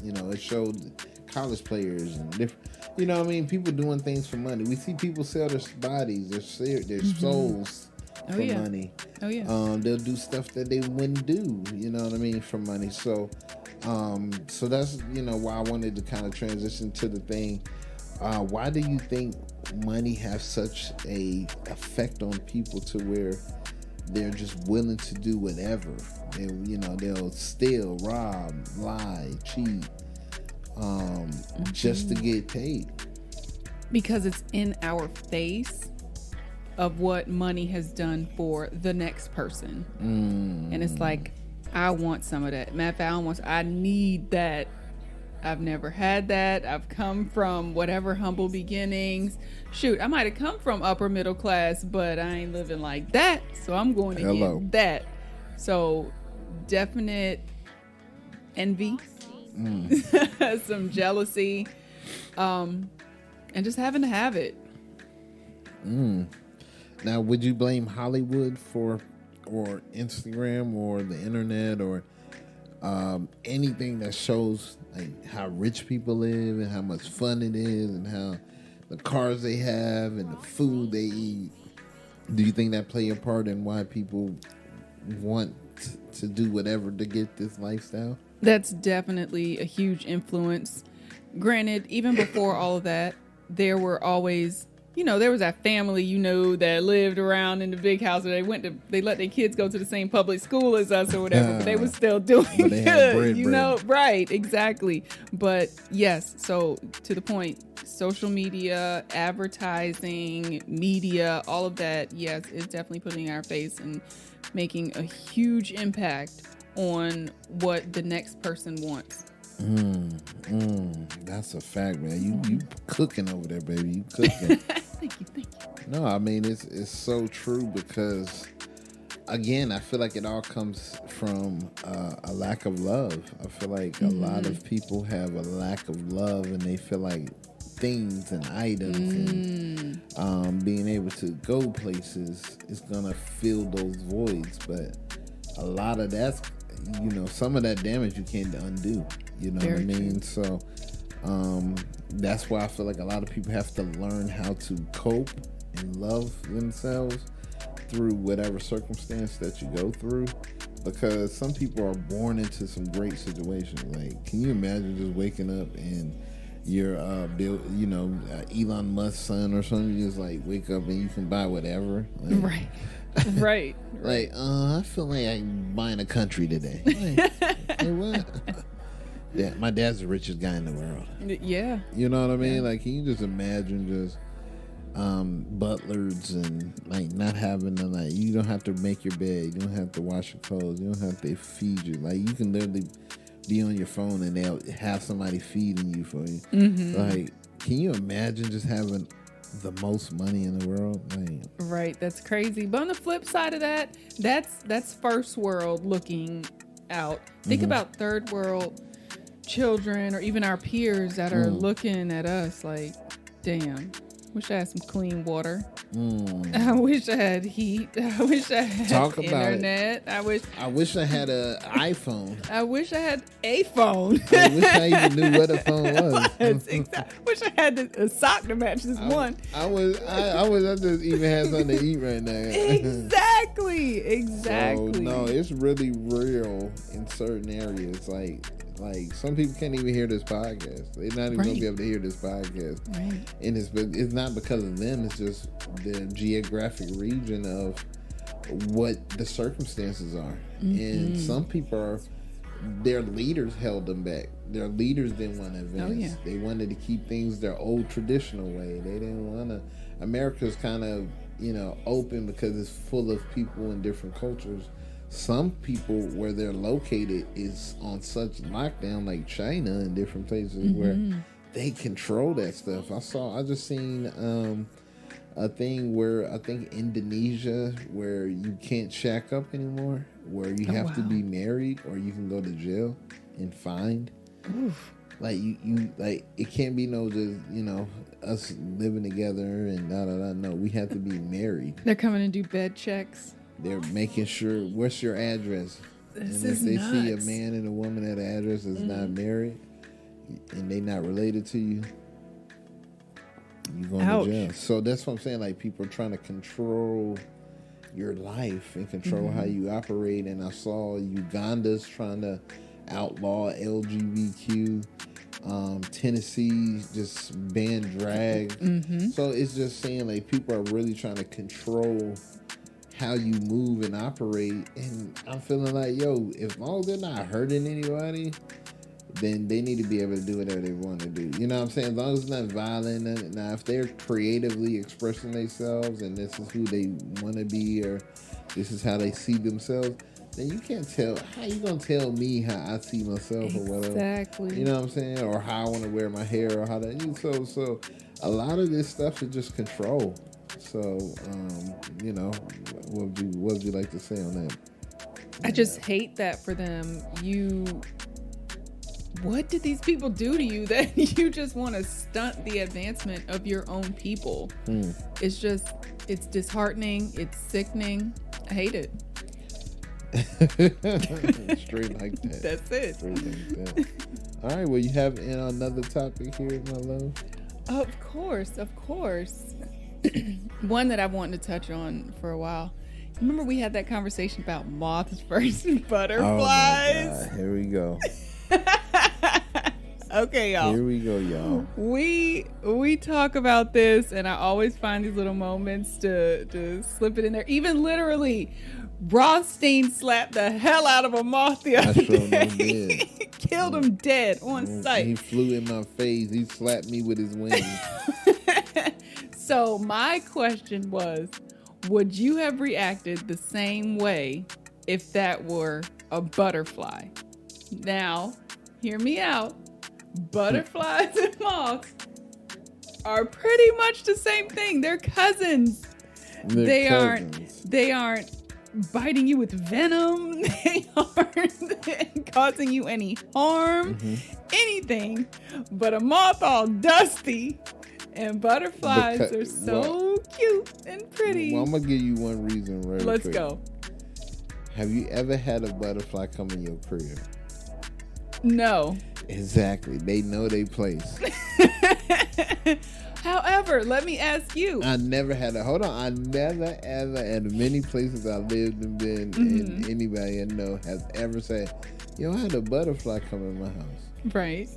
It showed college players and different. People doing things for money. We see people sell their bodies, their souls for money. Oh yeah. They'll do stuff that they wouldn't do. For money. So that's why I wanted to kind of transition to the thing. Why do you think money has such a effect on people to where they're just willing to do whatever? They'll steal, rob, lie, cheat, just to get paid. Because it's in our face of what money has done for the next person. And it's like, I want some of that. Matter of fact, I need that. I've never had that. I've come from whatever humble beginnings. Shoot, I might have come from upper middle class, but I ain't living like that. So I'm going to get that. So definite envy, some jealousy, and just having to have it. Now, would you blame Hollywood or Instagram or the internet or anything that shows like how rich people live and how much fun it is and how the cars they have and the food they eat? Do you think that play a part in why people want to do whatever to get this lifestyle? That's definitely a huge influence. Granted, even before all of that, there were always, there was that family, that lived around in the big house, or they let their kids go to the same public school as us or whatever, but they were still doing good, right, exactly. But yes, so to the point, social media, advertising, media, all of that, yes, is definitely putting in our face and making a huge impact on what the next person wants. That's a fact, man. You cooking over there, baby. You cooking. Thank you. No, it's so true, because again, I feel like it all comes from a lack of love. I feel like a lot of people have a lack of love, and they feel like things and items and being able to go places is gonna fill those voids. But a lot of that's, some of that damage you can't undo. You know what I mean? So that's why I feel like a lot of people have to learn how to cope and love themselves through whatever circumstance that you go through, because some people are born into some great situations. Like, can you imagine just waking up and you're Elon Musk's son or something. You just like wake up and you can buy whatever. Like, Right. Like, I feel like I'm buying a country today. Like what? Yeah, my dad's the richest guy in the world. Yeah. You know what I mean? Like, can you just imagine just butlers and like not having to, like, you don't have to make your bed, you don't have to wash your clothes, you don't have to feed you. Like, you can literally be on your phone and they'll have somebody feeding you for you. Mm-hmm. Like, can you imagine just having the most money in the world? Like, right, that's crazy. But on the flip side of that, that's first world looking out. Think about third world children or even our peers that are looking at us like, damn, wish I had some clean water. I wish I had heat. I wish I had internet. I wish I had an iPhone. I wish I had a phone. I wish I even knew what a phone was. Wish I had a sock to match this one. I just even had something to eat right now. Exactly. So, no, it's really real in certain areas. Like some people can't even hear this podcast. They're not even gonna be able to hear this podcast. Right. And it's not because of them. It's just the geographic region of what the circumstances are. And some people their leaders held them back. Their leaders didn't want to advance. Oh, yeah. They wanted to keep things their old traditional way. They didn't want to. America's kind of open because it's full of people in different cultures. Some people where they're located is on such lockdown, like China and different places where they control that stuff. I just seen a thing where I think Indonesia, where you can't shack up anymore, where you have to be married or you can go to jail and fined. Oof. Like you like it can't be no just us living together and no, we have to be married. They're coming to do bed checks. They're making sure, what's your address? This and is if they nuts. see a man and a woman at an address that's not married and they not related to you, you going to jail. So that's what I'm saying. Like, people are trying to control your life and control how you operate. And I saw Uganda's trying to outlaw LGBTQ. Tennessee just banned drag. So it's just saying, like, people are really trying to control how you move and operate. And I'm feeling like, as long as they're not hurting anybody, then they need to be able to do whatever they want to do. You know what I'm saying? As long as it's not violent. Now, if they're creatively expressing themselves and this is who they want to be or this is how they see themselves, then you can't tell. How you gonna tell me how I see myself or whatever? Exactly. You know what I'm saying? Or how I want to wear my hair or how that. So a lot of this stuff is just control. So, what would you like to say on that? I just hate that for them. What did these people do to you that you just want to stunt the advancement of your own people? It's disheartening. It's sickening. I hate it. Straight like that. That's it. Straight like that. All right. Well, you have another topic here, my love? Of course. One that I've wanted to touch on for a while. Remember we had that conversation about moths versus butterflies? Oh my God. Here we go. Okay, y'all. Here we go, y'all. We talk about this, and I always find these little moments to slip it in there. Even literally, Rothstein slapped the hell out of a moth the other day. Killed him dead on sight. He flew in my face. He slapped me with his wings. So my question was, would you have reacted the same way if that were a butterfly? Now, hear me out. Butterflies and moths are pretty much the same thing. They're cousins. They aren't biting you with venom. They aren't causing you any harm, anything. But a moth all dusty. And butterflies are so cute and pretty. Well, I'm going to give you one reason right Let's quick. go. Have you ever had a butterfly come in your crib? No. Exactly. They know their place. However, let me ask you. I never had a... Hold on. I never, ever, at many places I lived and been, and anybody I know has ever said, I had a butterfly come in my house. Right.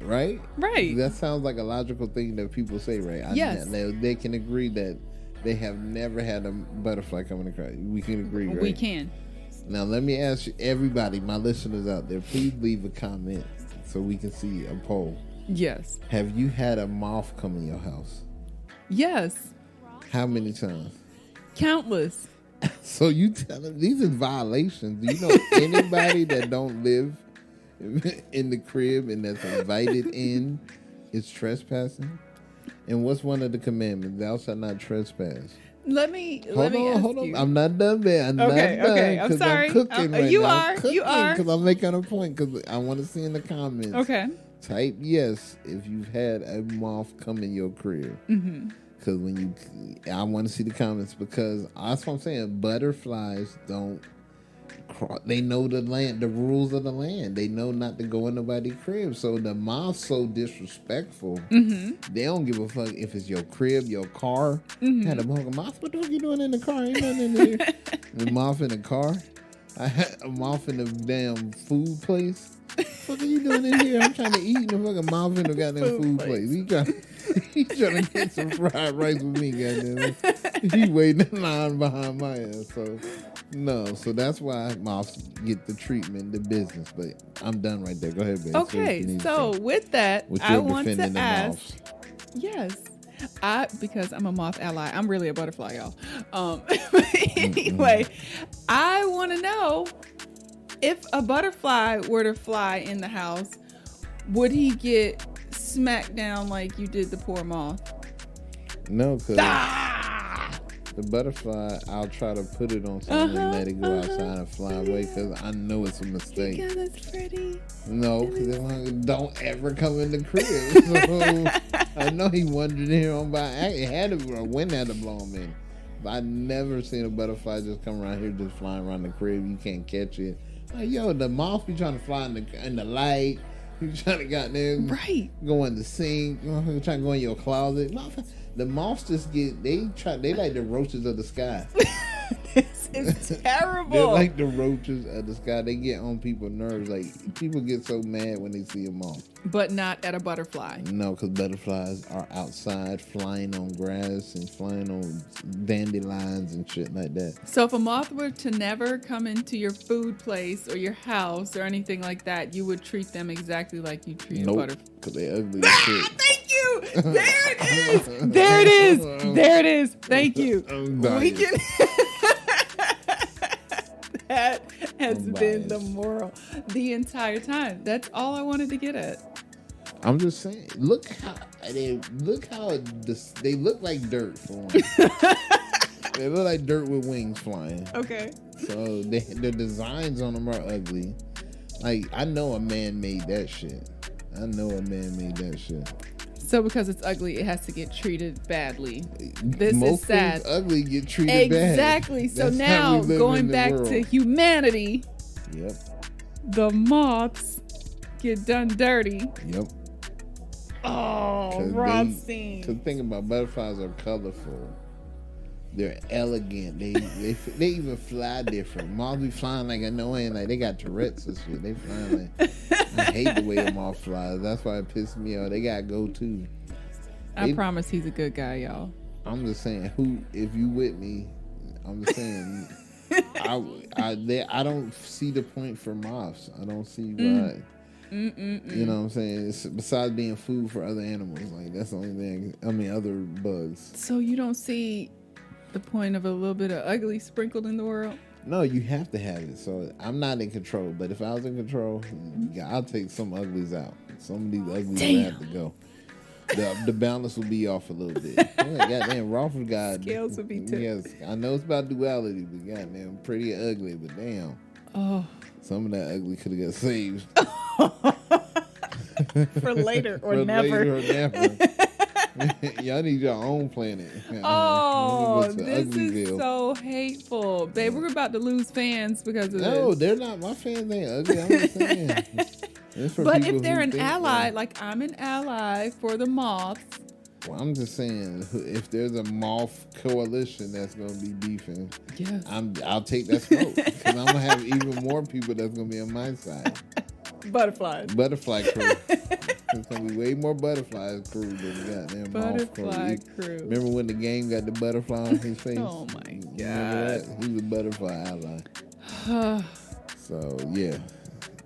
Right? Right. That sounds like a logical thing that people say, right? Yes. They can agree that they have never had a butterfly come in the car. We can agree, right? We can. Now, let me ask you, everybody, my listeners out there, please leave a comment so we can see a poll. Yes. Have you had a moth come in your house? Yes. How many times? Countless. So you tell them these are violations. Do you know anybody that don't live in the crib and that's invited in is trespassing? And what's one of the commandments? Thou shalt not trespass. Let me Hold ask on. you. I'm not done there. I'm not done. Okay. I'm sorry. I'm cooking right you now. are. I'm cooking You are. because I'm making a point. Because I want to see in the comments. Okay. Type yes if you've had a moth come in your crib. Mm-hmm. Because I want to see the comments because that's what I'm saying. Butterflies don't. They know the rules of the land. They know not to go in nobody's crib. So the moth's so disrespectful. Mm-hmm. They don't give a fuck if it's your crib, your car. Mm-hmm. Had a moth. What the fuck you doing in the car? Ain't nothing in there. The moth in the car. I had a moth in the damn food place. What are you doing in here? I'm trying to eat and the fucking moth in the goddamn food place. He trying to get some fried rice with me, goddamn. He waiting in line behind my ass. So no, so that's why moths get the treatment, the business. But I'm done right there. Go ahead, babe. Okay, so with that, I want to ask. Yes, because I'm a moth ally. I'm really a butterfly, y'all. Anyway, I want to know if a butterfly were to fly in the house, would he get smacked down like you did the poor moth? No, because the butterfly, I'll try to put it on something and let it go outside and fly away because I know it's a mistake. Because it's pretty. No, because don't ever come in the crib. So I know he wandered here on by. It had to, a wind had to blow him in. But I never seen a butterfly just come around here just flying around the crib. You can't catch it. Like, yo, the moth be trying to fly in the light. You trying to go in the sink. Trying to go in your closet. The moths just they like the roaches of the sky. This is terrible. They're like the roaches of the sky. They get on people's nerves. Like people get so mad when they see a moth. But not at a butterfly. No, because butterflies are outside flying on grass and flying on dandelions and shit like that. So if a moth were to never come into your food place or your house or anything like that, you would treat them exactly like you treat a butterfly. Because they're ugly as shit. Thank you. There it is. There it is. There it is. Thank you. We can. That has been the moral the entire time. That's all I wanted to get at. I'm just saying. Look how they look like dirt for one. They look like dirt with wings flying. Okay. So the designs on them are ugly. Like I know a man made that shit. So because it's ugly, it has to get treated badly. Most is sad. Things ugly get treated bad. Exactly. So That's now going back to humanity. Yep. The moths get done dirty. Yep. Oh, Rothstein. Because think about butterflies are colorful. They're elegant. They even fly different. Moths be flying like annoying, like they got Tourette's and shit. They flying like I hate the way a moth flies. That's why it pisses me off. They gotta go too. I promise he's a good guy, y'all. I'm just saying, if you with me, I'm just saying, I don't see the point for moths. I don't see why. You know what I'm saying? It's, besides being food for other animals, like that's the only thing. I mean, other bugs. So you don't see the point of a little bit of ugly sprinkled in the world? No, you have to have it. So I'm not in control. But if I was in control, I'll take some uglies out. Some of these uglies will have to go. The balance will be off a little bit. Yeah, goddamn, Roth got scales will be tipped. Yes, I know it's about duality, but goddamn, pretty ugly. But damn, some of that ugly could have got saved for later or never. Y'all need your own planet. Oh, this is so hateful, babe. We're about to lose fans because of this. No, they're not. My fans ain't ugly. I'm just saying. But if they're an ally, like I'm an ally for the moths. Well, I'm just saying, if there's a moth coalition that's gonna be beefing, yes, I'll take that smoke because I'm gonna have even more people that's gonna be on my side. Butterfly crew. There's gonna be way more butterflies crew than the goddamn moth Butterfly crew. crew. Remember when the game got the butterfly on his face? Oh my Remember God. that? He was a butterfly ally. So yeah.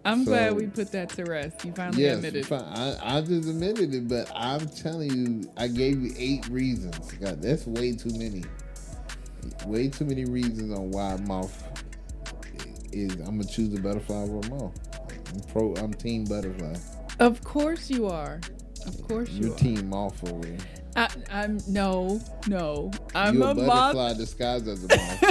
I'm glad we put that to rest. You finally admitted. I just admitted it, but I'm telling you, I gave you 8 reasons. God, that's way too many. Way too many reasons on why moth is. I'm gonna choose a butterfly over a moth. I'm team butterfly. Of course you are. Of course you are. You're team moth over here. I'm no. I'm You're a a butterfly moth. disguised as a moth.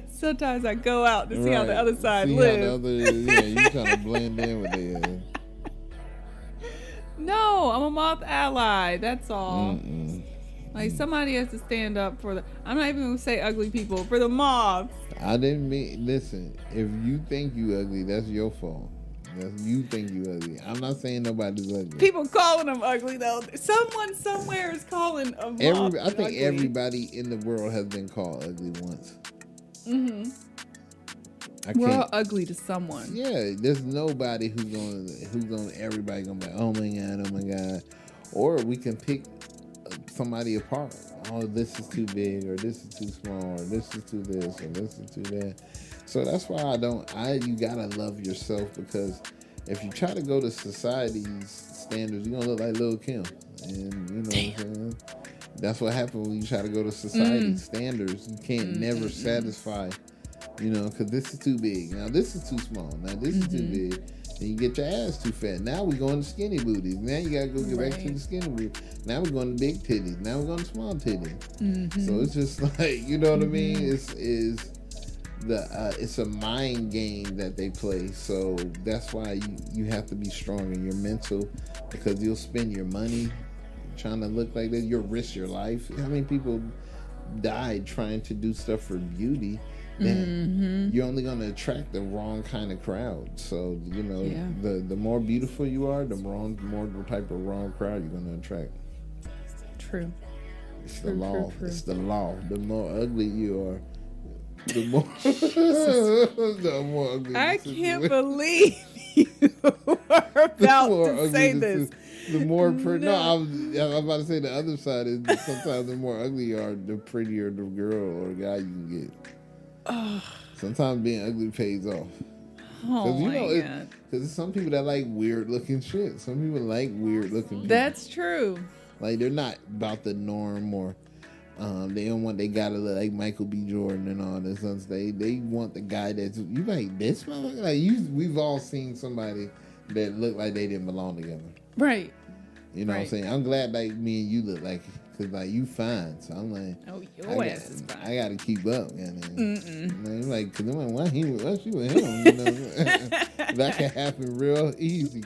Sometimes I go out to see how the other side see lives. You trying to blend in with it. No, I'm a moth ally. That's all. Mm-mm. Like somebody has to stand up for the. I'm not even gonna say ugly people, for the moths. I didn't mean. Listen, if you think you ugly, that's your fault. You think you ugly. I'm not saying nobody's ugly. People calling them ugly though. Someone somewhere is calling a moth I think ugly. everybody in the world has been called ugly once. Mm-hmm. We're all ugly to someone. Yeah, there's nobody who's gonna everybody gonna be like, oh my god, or we can pick somebody apart. Oh, this is too big, or this is too small, or this is too this, or this is too that. So that's why you gotta love yourself, because if you try to go to society's standards, you're gonna look like Lil' Kim, and you know what I'm saying. That's what happens when you try to go to society's standards. You can't never satisfy. You know, because this is too big. Now this is too small. Now this is too big. Then you get your ass too fat. Now we're going to skinny booties. Now you gotta go get back to the skinny booties. Now we're going to big titties. Now we're going to small titties. So it's just like, you know what I mean? It's a mind game that they play. So that's why you have to be strong in your mental, because you'll spend your money trying to look like that. You'll risk your life. How many people died trying to do stuff for beauty? That you're only going to attract the wrong kind of crowd. So, you know, the more beautiful you are, the more type of wrong crowd you're going to attract. True. It's the law. It's the law. The more ugly you are, the more, the more ugly. I can't believe you are about to say this. The more pretty. No, I was about to say the other side is sometimes the more ugly you are, the prettier the girl or the guy you can get. Sometimes being ugly pays off. Oh my God. Because there's some people that like weird looking shit. Some people like weird looking people. That's true. Like they're not about the norm, or they gotta look like Michael B. Jordan and all this. They want the guy that's, you like, this motherfucker. Like we've all seen somebody that looked like they didn't belong together. Right. You know what I'm saying? I'm glad like me and you look like, because like you fine. So I'm like, oh, your ass is fine. I got to keep up. You know? I'm like, because I'm like, why she with him? You know? That can happen real easy.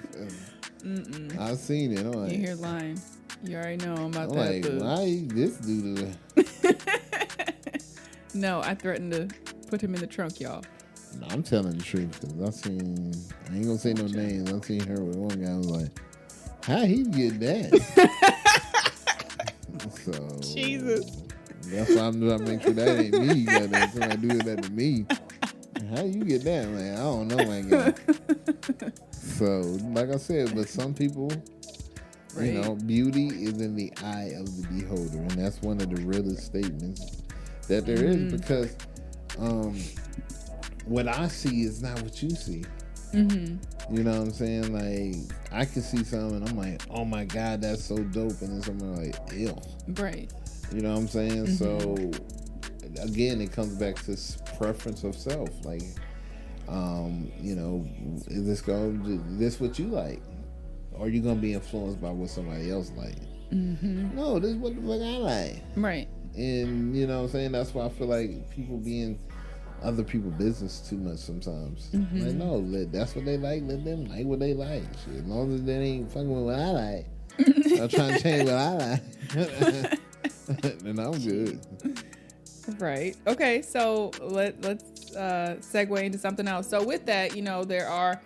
I've seen it. I'm like, you're lying. You already know about I'm that. Like, food. why this dude? No, I threatened to put him in the trunk, y'all. No, I'm telling the truth, because I ain't gonna say no names. I seen her with one guy. I was like, how he get that? So Jesus. That's why I'm trying to make sure that ain't me. You got somebody do that to me. How you get that, man? I don't know, my God. So, like I said, but some people, you know, beauty is in the eye of the beholder, and that's one of the realest statements that there is, because what I see is not what you see. You know what I'm saying? Like, I can see something and I'm like, oh my God, that's so dope. And then someone like, ew. Right. You know what I'm saying? So, again, it comes back to preference of self. Like, you know, is this what you like? Or are you going to be influenced by what somebody else like? No, this is what the fuck I like. Right. And, you know what I'm saying? That's why I feel like people being other people's business too much sometimes. Like, no, that's what they like. Let them like what they like. Shit, as long as they ain't fucking with what I like, I'm trying to change what I like, then I'm good. Right. Okay. So let's segue into something else. So with that, you know, there are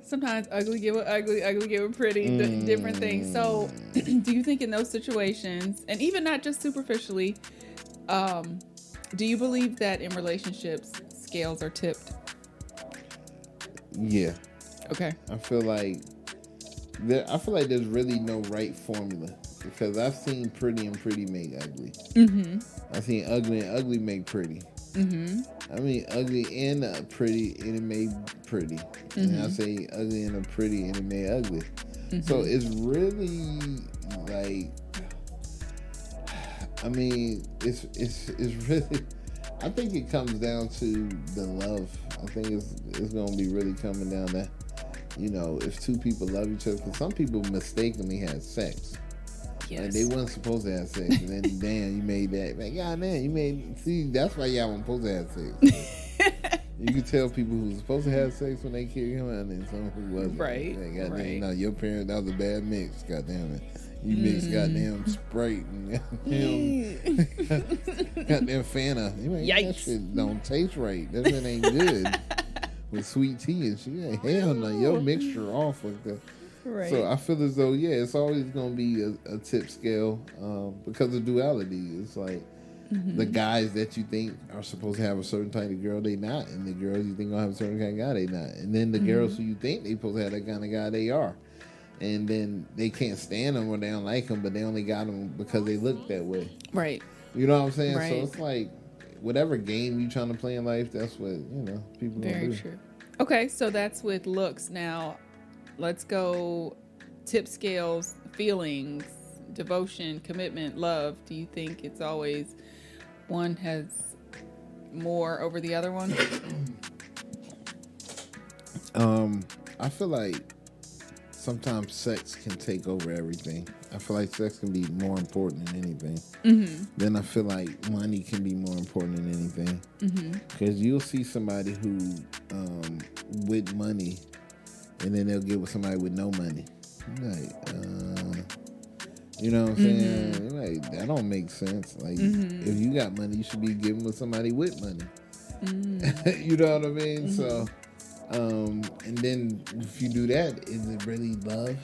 sometimes ugly get with ugly, ugly get with pretty, different things. So do you think in those situations, and even not just superficially, do you believe that in relationships scales are tipped? Yeah. Okay. I feel like there's really no right formula because I've seen pretty and pretty make ugly. Mm-hmm. I've seen ugly and ugly make pretty. Mm-hmm. I mean ugly and pretty and it made pretty. Mm-hmm. And I say ugly and pretty and it made ugly. Mm-hmm. So it's really like, I mean, it's really. I think it comes down to the love. I think it's gonna be really coming down to, if two people love each other. Because some people mistakenly had sex. Yes. Like they weren't supposed to have sex, and then damn, you made that. Like, God damn, you made. See, that's why y'all weren't supposed to have sex. You can tell people who were supposed to have sex when they killed him, and then some who wasn't. Right. Like, goddamn, right. no, your parents, that was a bad mix. Goddamn it. You mix goddamn Sprite and goddamn Fanta. You ain't, that shit don't taste right. That shit ain't good. With sweet tea and shit. Yeah, hell no. Your mixture off with the. Right. So I feel as though, it's always going to be a tip scale because of duality. It's like the guys that you think are supposed to have a certain type of girl, they not. And the girls you think are going to have a certain kind of guy, they not. And then the girls who you think they supposed to have that kind of guy, they are. And then they can't stand them or they don't like them, but they only got them because they look that way. Right. You know what I'm saying? Right. So it's like whatever game you trying to play in life, that's what, people gonna do. Very true. Okay, so that's with looks. Now, let's go tip scales, feelings, devotion, commitment, love. Do you think it's always one has more over the other one? I feel like sometimes sex can take over everything. I feel like sex can be more important than anything. Mm-hmm. Then I feel like money can be more important than anything. Because you'll see somebody who, with money, and then they'll get with somebody with no money. Like, you know what I'm saying? Like, that don't make sense. Like, if you got money, you should be giving with somebody with money. You know what I mean? So, and then if you do that, is it really love?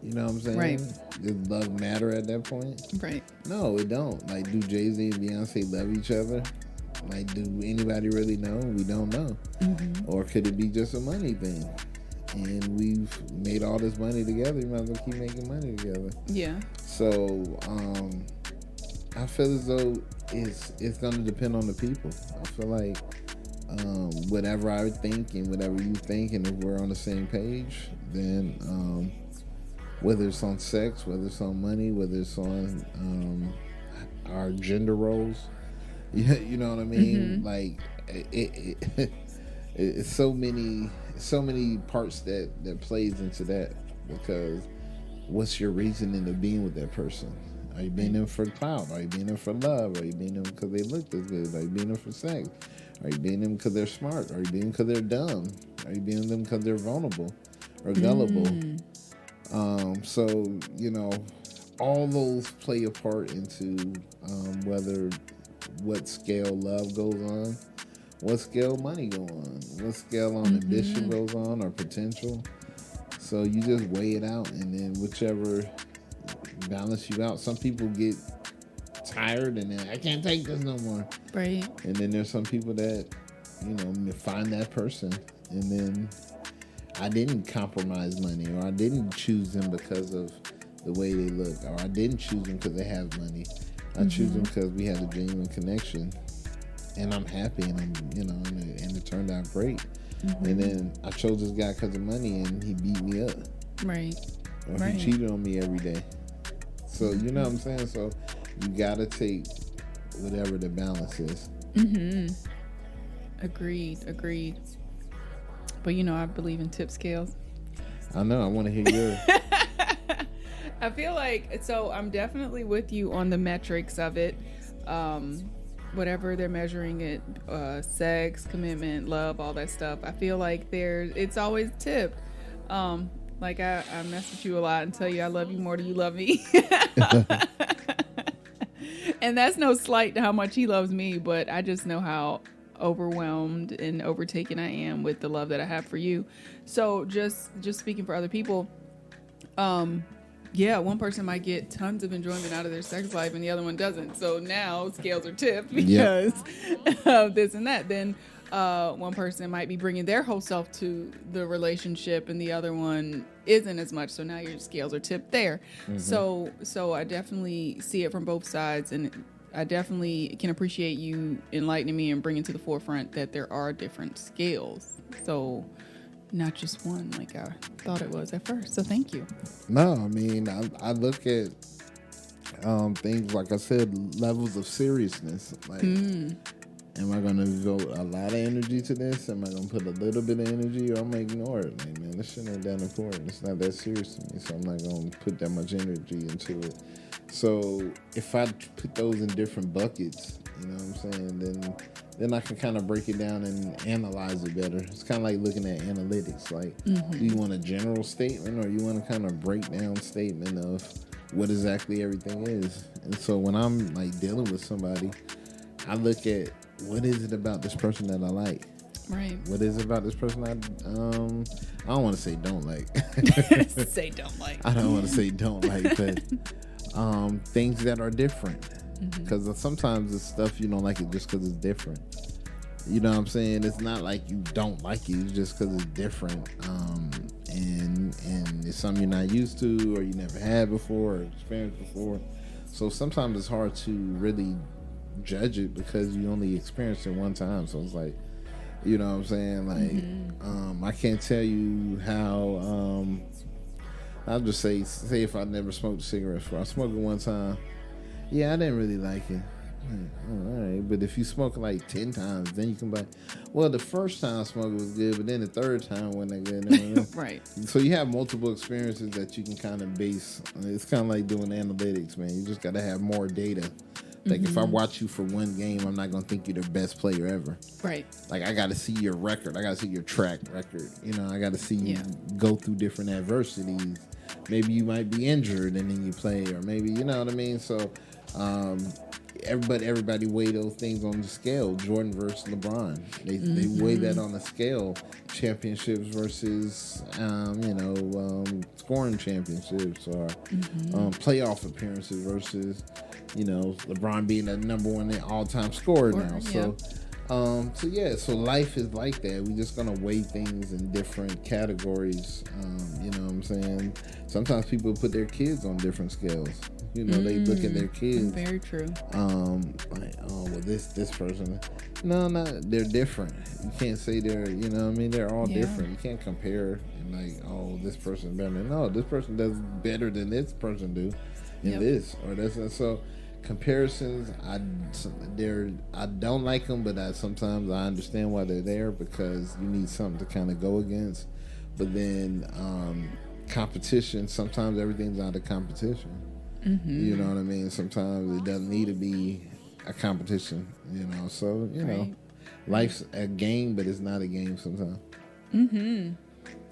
You know what I'm saying? Right. Does love matter at that point? Right. No, it don't. Like, do Jay-Z and Beyonce love each other? Like, do anybody really know? We don't know. Or could it be just a money thing? And we've made all this money together. You might as well keep making money together. Yeah. So, I feel as though it's going to depend on the people. I feel like whatever I think and whatever you think, and if we're on the same page, then whether it's on sex, whether it's on money, whether it's on our gender roles, you know what I mean? Like it's so many parts that plays into that, because what's your reasoning of being with that person? Are you being there for clout? Are you being there for love? Are you being there because they look this good? Are you being there for sex? Are you being them because they're smart? Are you being them because they're dumb? Are you being them because they're vulnerable or gullible? So, all those play a part into what scale love goes on, what scale money goes on, what scale on ambition goes on, or potential. So you just weigh it out, and then whichever balance you out. Some people get tired and then I can't take this no more. Right. And then there's some people that, find that person, and then I didn't compromise money, or I didn't choose them because of the way they look, or I didn't choose them because they have money. I choose them because we had a genuine connection, and I'm happy, and and it turned out great. And then I chose this guy because of money, and he beat me up. Right. Or he cheated on me every day. So, you know what I'm saying? So you gotta take whatever the balance is. Agreed. But I believe in tip scales. I know. I want to hear yours. I feel like, so I'm definitely with you on the metrics of it. Whatever they're measuring it, sex, commitment, love, all that stuff. I feel like it's always tip. Like I mess with you a lot and tell you I love you more than you love me. And that's no slight to how much he loves me, but I just know how overwhelmed and overtaken I am with the love that I have for you. So just speaking for other people, one person might get tons of enjoyment out of their sex life and the other one doesn't. So now scales are tipped because of this and that. Then one person might be bringing their whole self to the relationship and the other one isn't as much. So now your scales are tipped there. So I definitely see it from both sides, and I definitely can appreciate you enlightening me and bringing to the forefront that there are different scales. So not just one like I thought it was at first. So thank you. No, I mean, I look at things, like I said, levels of seriousness. Like, am I going to devote a lot of energy to this? Am I going to put a little bit of energy, or I'm going to ignore it? Like, man, this shit ain't that important. It's not that serious to me, so I'm not going to put that much energy into it. So if I put those in different buckets, you know what I'm saying, then I can kind of break it down and analyze it better. It's kind of like looking at analytics. Like, do you want a general statement, or you want a kind of breakdown statement of what exactly everything is? And so when I'm like dealing with somebody, I look at, what is it about this person that I like? Right. What is it about this person I don't want to say don't like. Say don't like. I don't want to say don't like, but things that are different. Because sometimes it's stuff you don't like it just because it's different. You know what I'm saying? It's not like you don't like it, it's just because it's different. And it's something you're not used to, or you never had before, or experienced before. So sometimes it's hard to really judge it because you only experienced it one time. So it's like, you know what I'm saying? Like, I can't tell you how, I'll just say if I never smoked cigarettes before. I smoked it one time. Yeah, I didn't really like it. All right, but if you smoke it like 10 times, then you can buy. Well, the first time I smoked it was good, but then the third time wasn't that good. Right. So you have multiple experiences that you can kind of base. It's kind of like doing analytics, man. You just got to have more data. Like, if I watch you for one game, I'm not going to think you're the best player ever. Right. Like, I got to see your record. I got to see your track record. You know, I got to see you go through different adversities. Maybe you might be injured and then you play, or maybe, you know what I mean? So, everybody weigh those things on the scale. Jordan versus LeBron, they weigh that on the scale. Championships versus scoring championships, or playoff appearances versus LeBron being the number one all-time scorer now. So life is like that. We're just gonna weigh things in different categories. You know what I'm saying? Sometimes people put their kids on different scales. You know, they look at their kids. Very true. Like, oh, well, this person. No, they're different. You can't say they're, you know what I mean? They're all different. You can't compare and like, oh, this person's better. No, this person does better than this person do in this or this. And so comparisons, I don't like them, but sometimes I understand why they're there, because you need something to kind of go against. But then competition, sometimes everything's out of competition. You know what I mean? Sometimes it doesn't need to be a competition, So, life's a game, but it's not a game sometimes.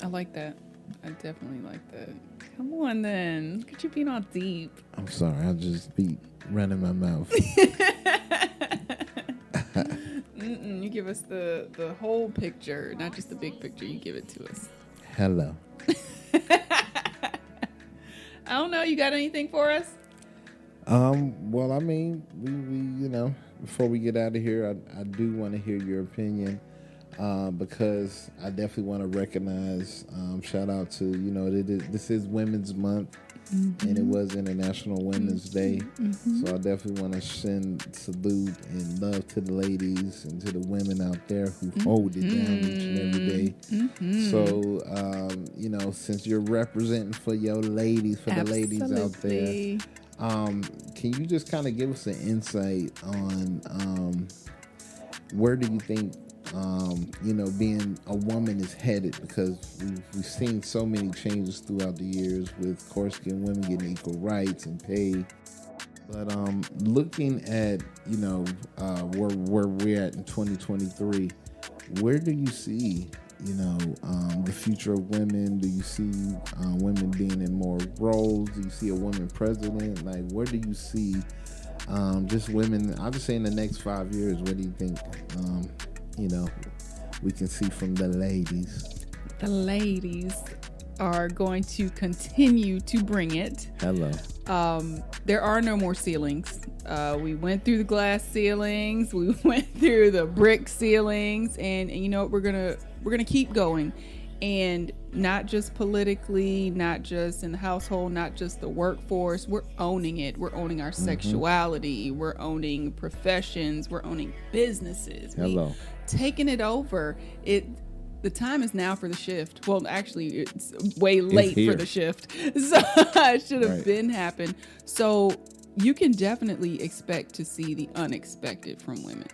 I like that. I definitely like that. Come on, then. Look at you being all deep. I'm sorry. I'll just be running my mouth. You give us the whole picture, not just the big picture. You give it to us. Hello. I don't know. You got anything for us? Well, I mean, we before we get out of here, I do want to hear your opinion, because I definitely want to recognize, shout out to, this is Women's Month, and it was International Women's Day. So I definitely want to send salute and love to the ladies and to the women out there who hold it down each and every day. So, since you're representing for your ladies, for the ladies out there, can you just kind of give us an insight on where do you think being a woman is headed? Because we've seen so many changes throughout the years, with, of course, women getting equal rights and pay. But looking at where we're at in 2023, where do you see the future of women? Do you see women being in more roles? Do you see a woman president? Like, where do you see just women? I'll just say in the next 5 years, what do you think we can see from the ladies? The ladies. are going to continue to bring it. Hello. There are no more ceilings. We went through the glass ceilings, we went through the brick ceilings, and you know what, we're gonna keep going. And not just politically, not just in the household, not just the workforce. We're owning it. We're owning our sexuality. We're owning professions. We're owning businesses. Hello. Taking it over. The time is now for the shift. Well, actually, it's way late for the shift. So it should have been happened. So you can definitely expect to see the unexpected from women.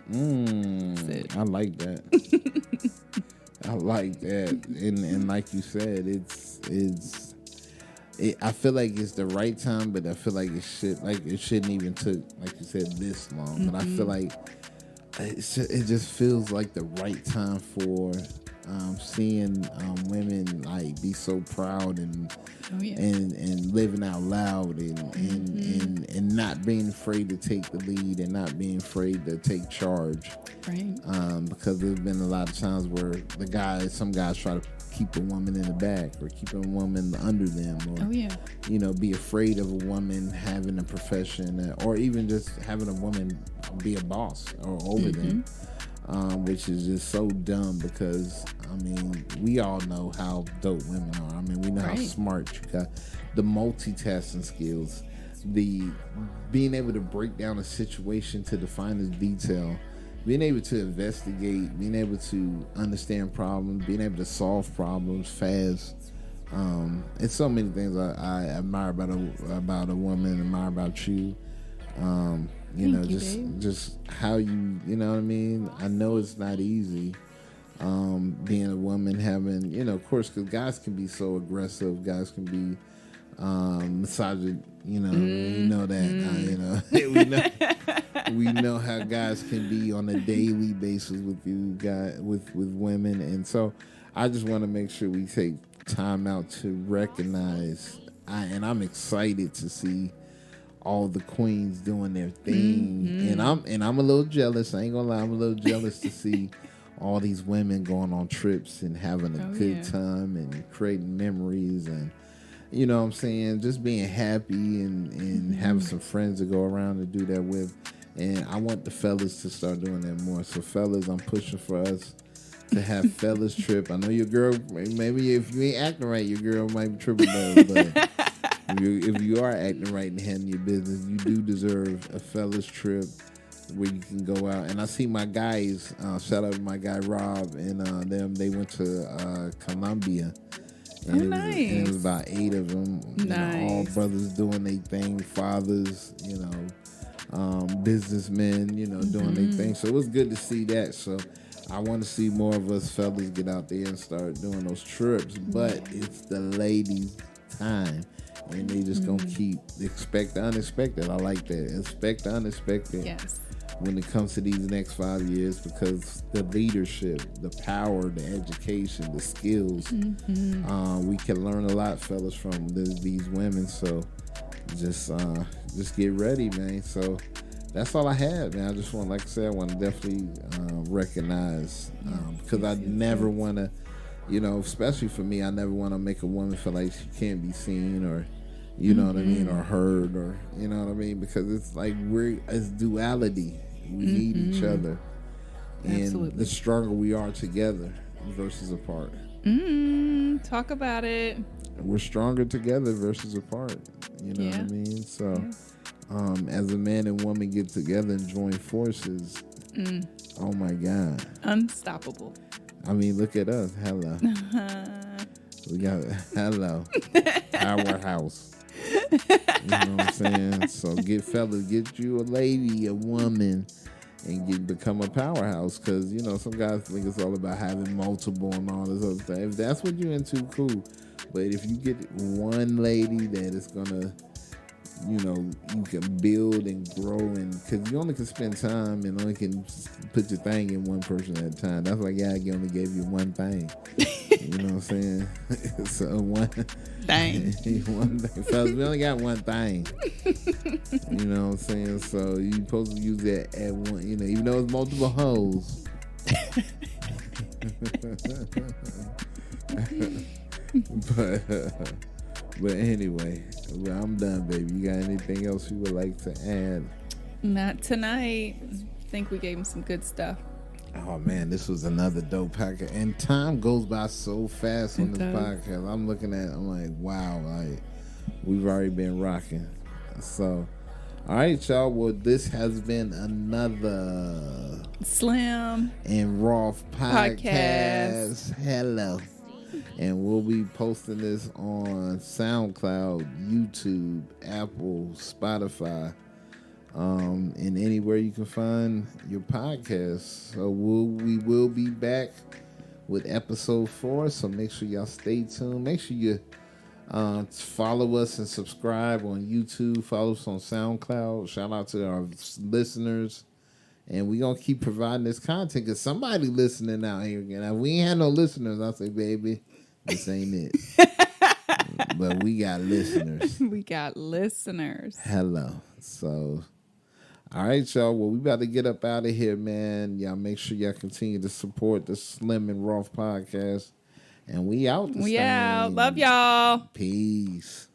I like that. I like that. And like you said, I feel like it's the right time, but I feel like it shouldn't even took, like you said, this long. But I feel like it just feels like the right time for seeing women like be so proud and living out loud and not being afraid to take the lead and not being afraid to take charge. Right. Because there's been a lot of times where some guys try to keep a woman in the back or keep a woman under them, or be afraid of a woman having a profession, or even just having a woman be a boss or over them. Which is just so dumb, because I mean, we all know how dope women are. I mean, we know how smart you got, the multitasking skills, the being able to break down a situation to the finest detail, being able to investigate, being able to understand problems, being able to solve problems fast. It's so many things I admire about a woman, admire about you. Just how you know what I mean? I know it's not easy being a woman, having, of course, because guys can be so aggressive, guys can be misogynist, we know that, we know how guys can be on a daily basis with women. And so I just want to make sure we take time out to recognize, and I'm excited to see all the queens doing their thing, and I'm a little jealous. I ain't gonna lie, I'm a little jealous to see all these women going on trips and having a good time and creating memories, and you know what I'm saying, just being happy and having some friends to go around and do that with. And I want the fellas to start doing that more. So fellas, I'm pushing for us to have fellas trip. I know your girl, maybe if you ain't acting right, your girl might be triple dub, but if you are acting right and handling your business, you do deserve a fellas trip where you can go out. And I see my guys, shout out to my guy Roth and them, they went to Colombia. And nice. It was about 8 of them. Nice. All brothers doing their thing, fathers, businessmen, doing their thing. So it was good to see that. So I want to see more of us fellas get out there and start doing those trips. But it's the ladies' time. And they just gonna expect the unexpected. I like that. Expect the unexpected. Yes. When it comes to these next 5 years, because the leadership, the power, the education, the skills, we can learn a lot, fellas, from these women. So just get ready, man. So that's all I had, man. I just want, like I said, I want to definitely recognize, because I never want to, especially for me, I never want to make a woman feel like she can't be seen, or you know what I mean, or heard, or you know what I mean, because it's like it's duality. We need each other, and Absolutely. the stronger we are together versus apart. Talk about it. We're stronger together versus apart. You know what I mean? So, as a man and woman get together and join forces, oh my God, unstoppable. I mean, look at us. Hello. We got powerhouse. You know what I'm saying? So fellas, get you a lady, a woman, and become a powerhouse. Because some guys think it's all about having multiple and all this other stuff. If that's what you're into, cool. But if you get one lady that is gonna, you can build and grow, and because you only can spend time and only can put your thing in one person at a time. That's why God only gave you one thing. You know what I'm saying? So one thing. Fellas, we only got one thing. You know what I'm saying? So you supposed to use that at one. Even though it's multiple hoes. but but anyway, well, I'm done, baby. You got anything else you would like to add? Not tonight. I think we gave him some good stuff. Oh man, this was another dope podcast, and time goes by so fast on It this does. podcast. I'm looking at, I'm like, wow, like we've already been rocking. So, all right, y'all. Well, this has been another Slim and Roth Podcast. podcast. Hello, and we'll be posting this on SoundCloud, YouTube, Apple, Spotify. And anywhere you can find your podcast. So we will be back with episode 4. So make sure y'all stay tuned. Make sure you follow us and subscribe on YouTube. Follow us on SoundCloud. Shout out to our listeners. And we gonna keep providing this content because somebody listening out here again. Now, we ain't had no listeners. I say, baby, this ain't it. But we got listeners. We got listeners. Hello. So, all right, y'all. Well, we about to get up out of here, man. Y'all make sure y'all continue to support the Slim and Roth podcast. And we out. We out. Love y'all. Peace.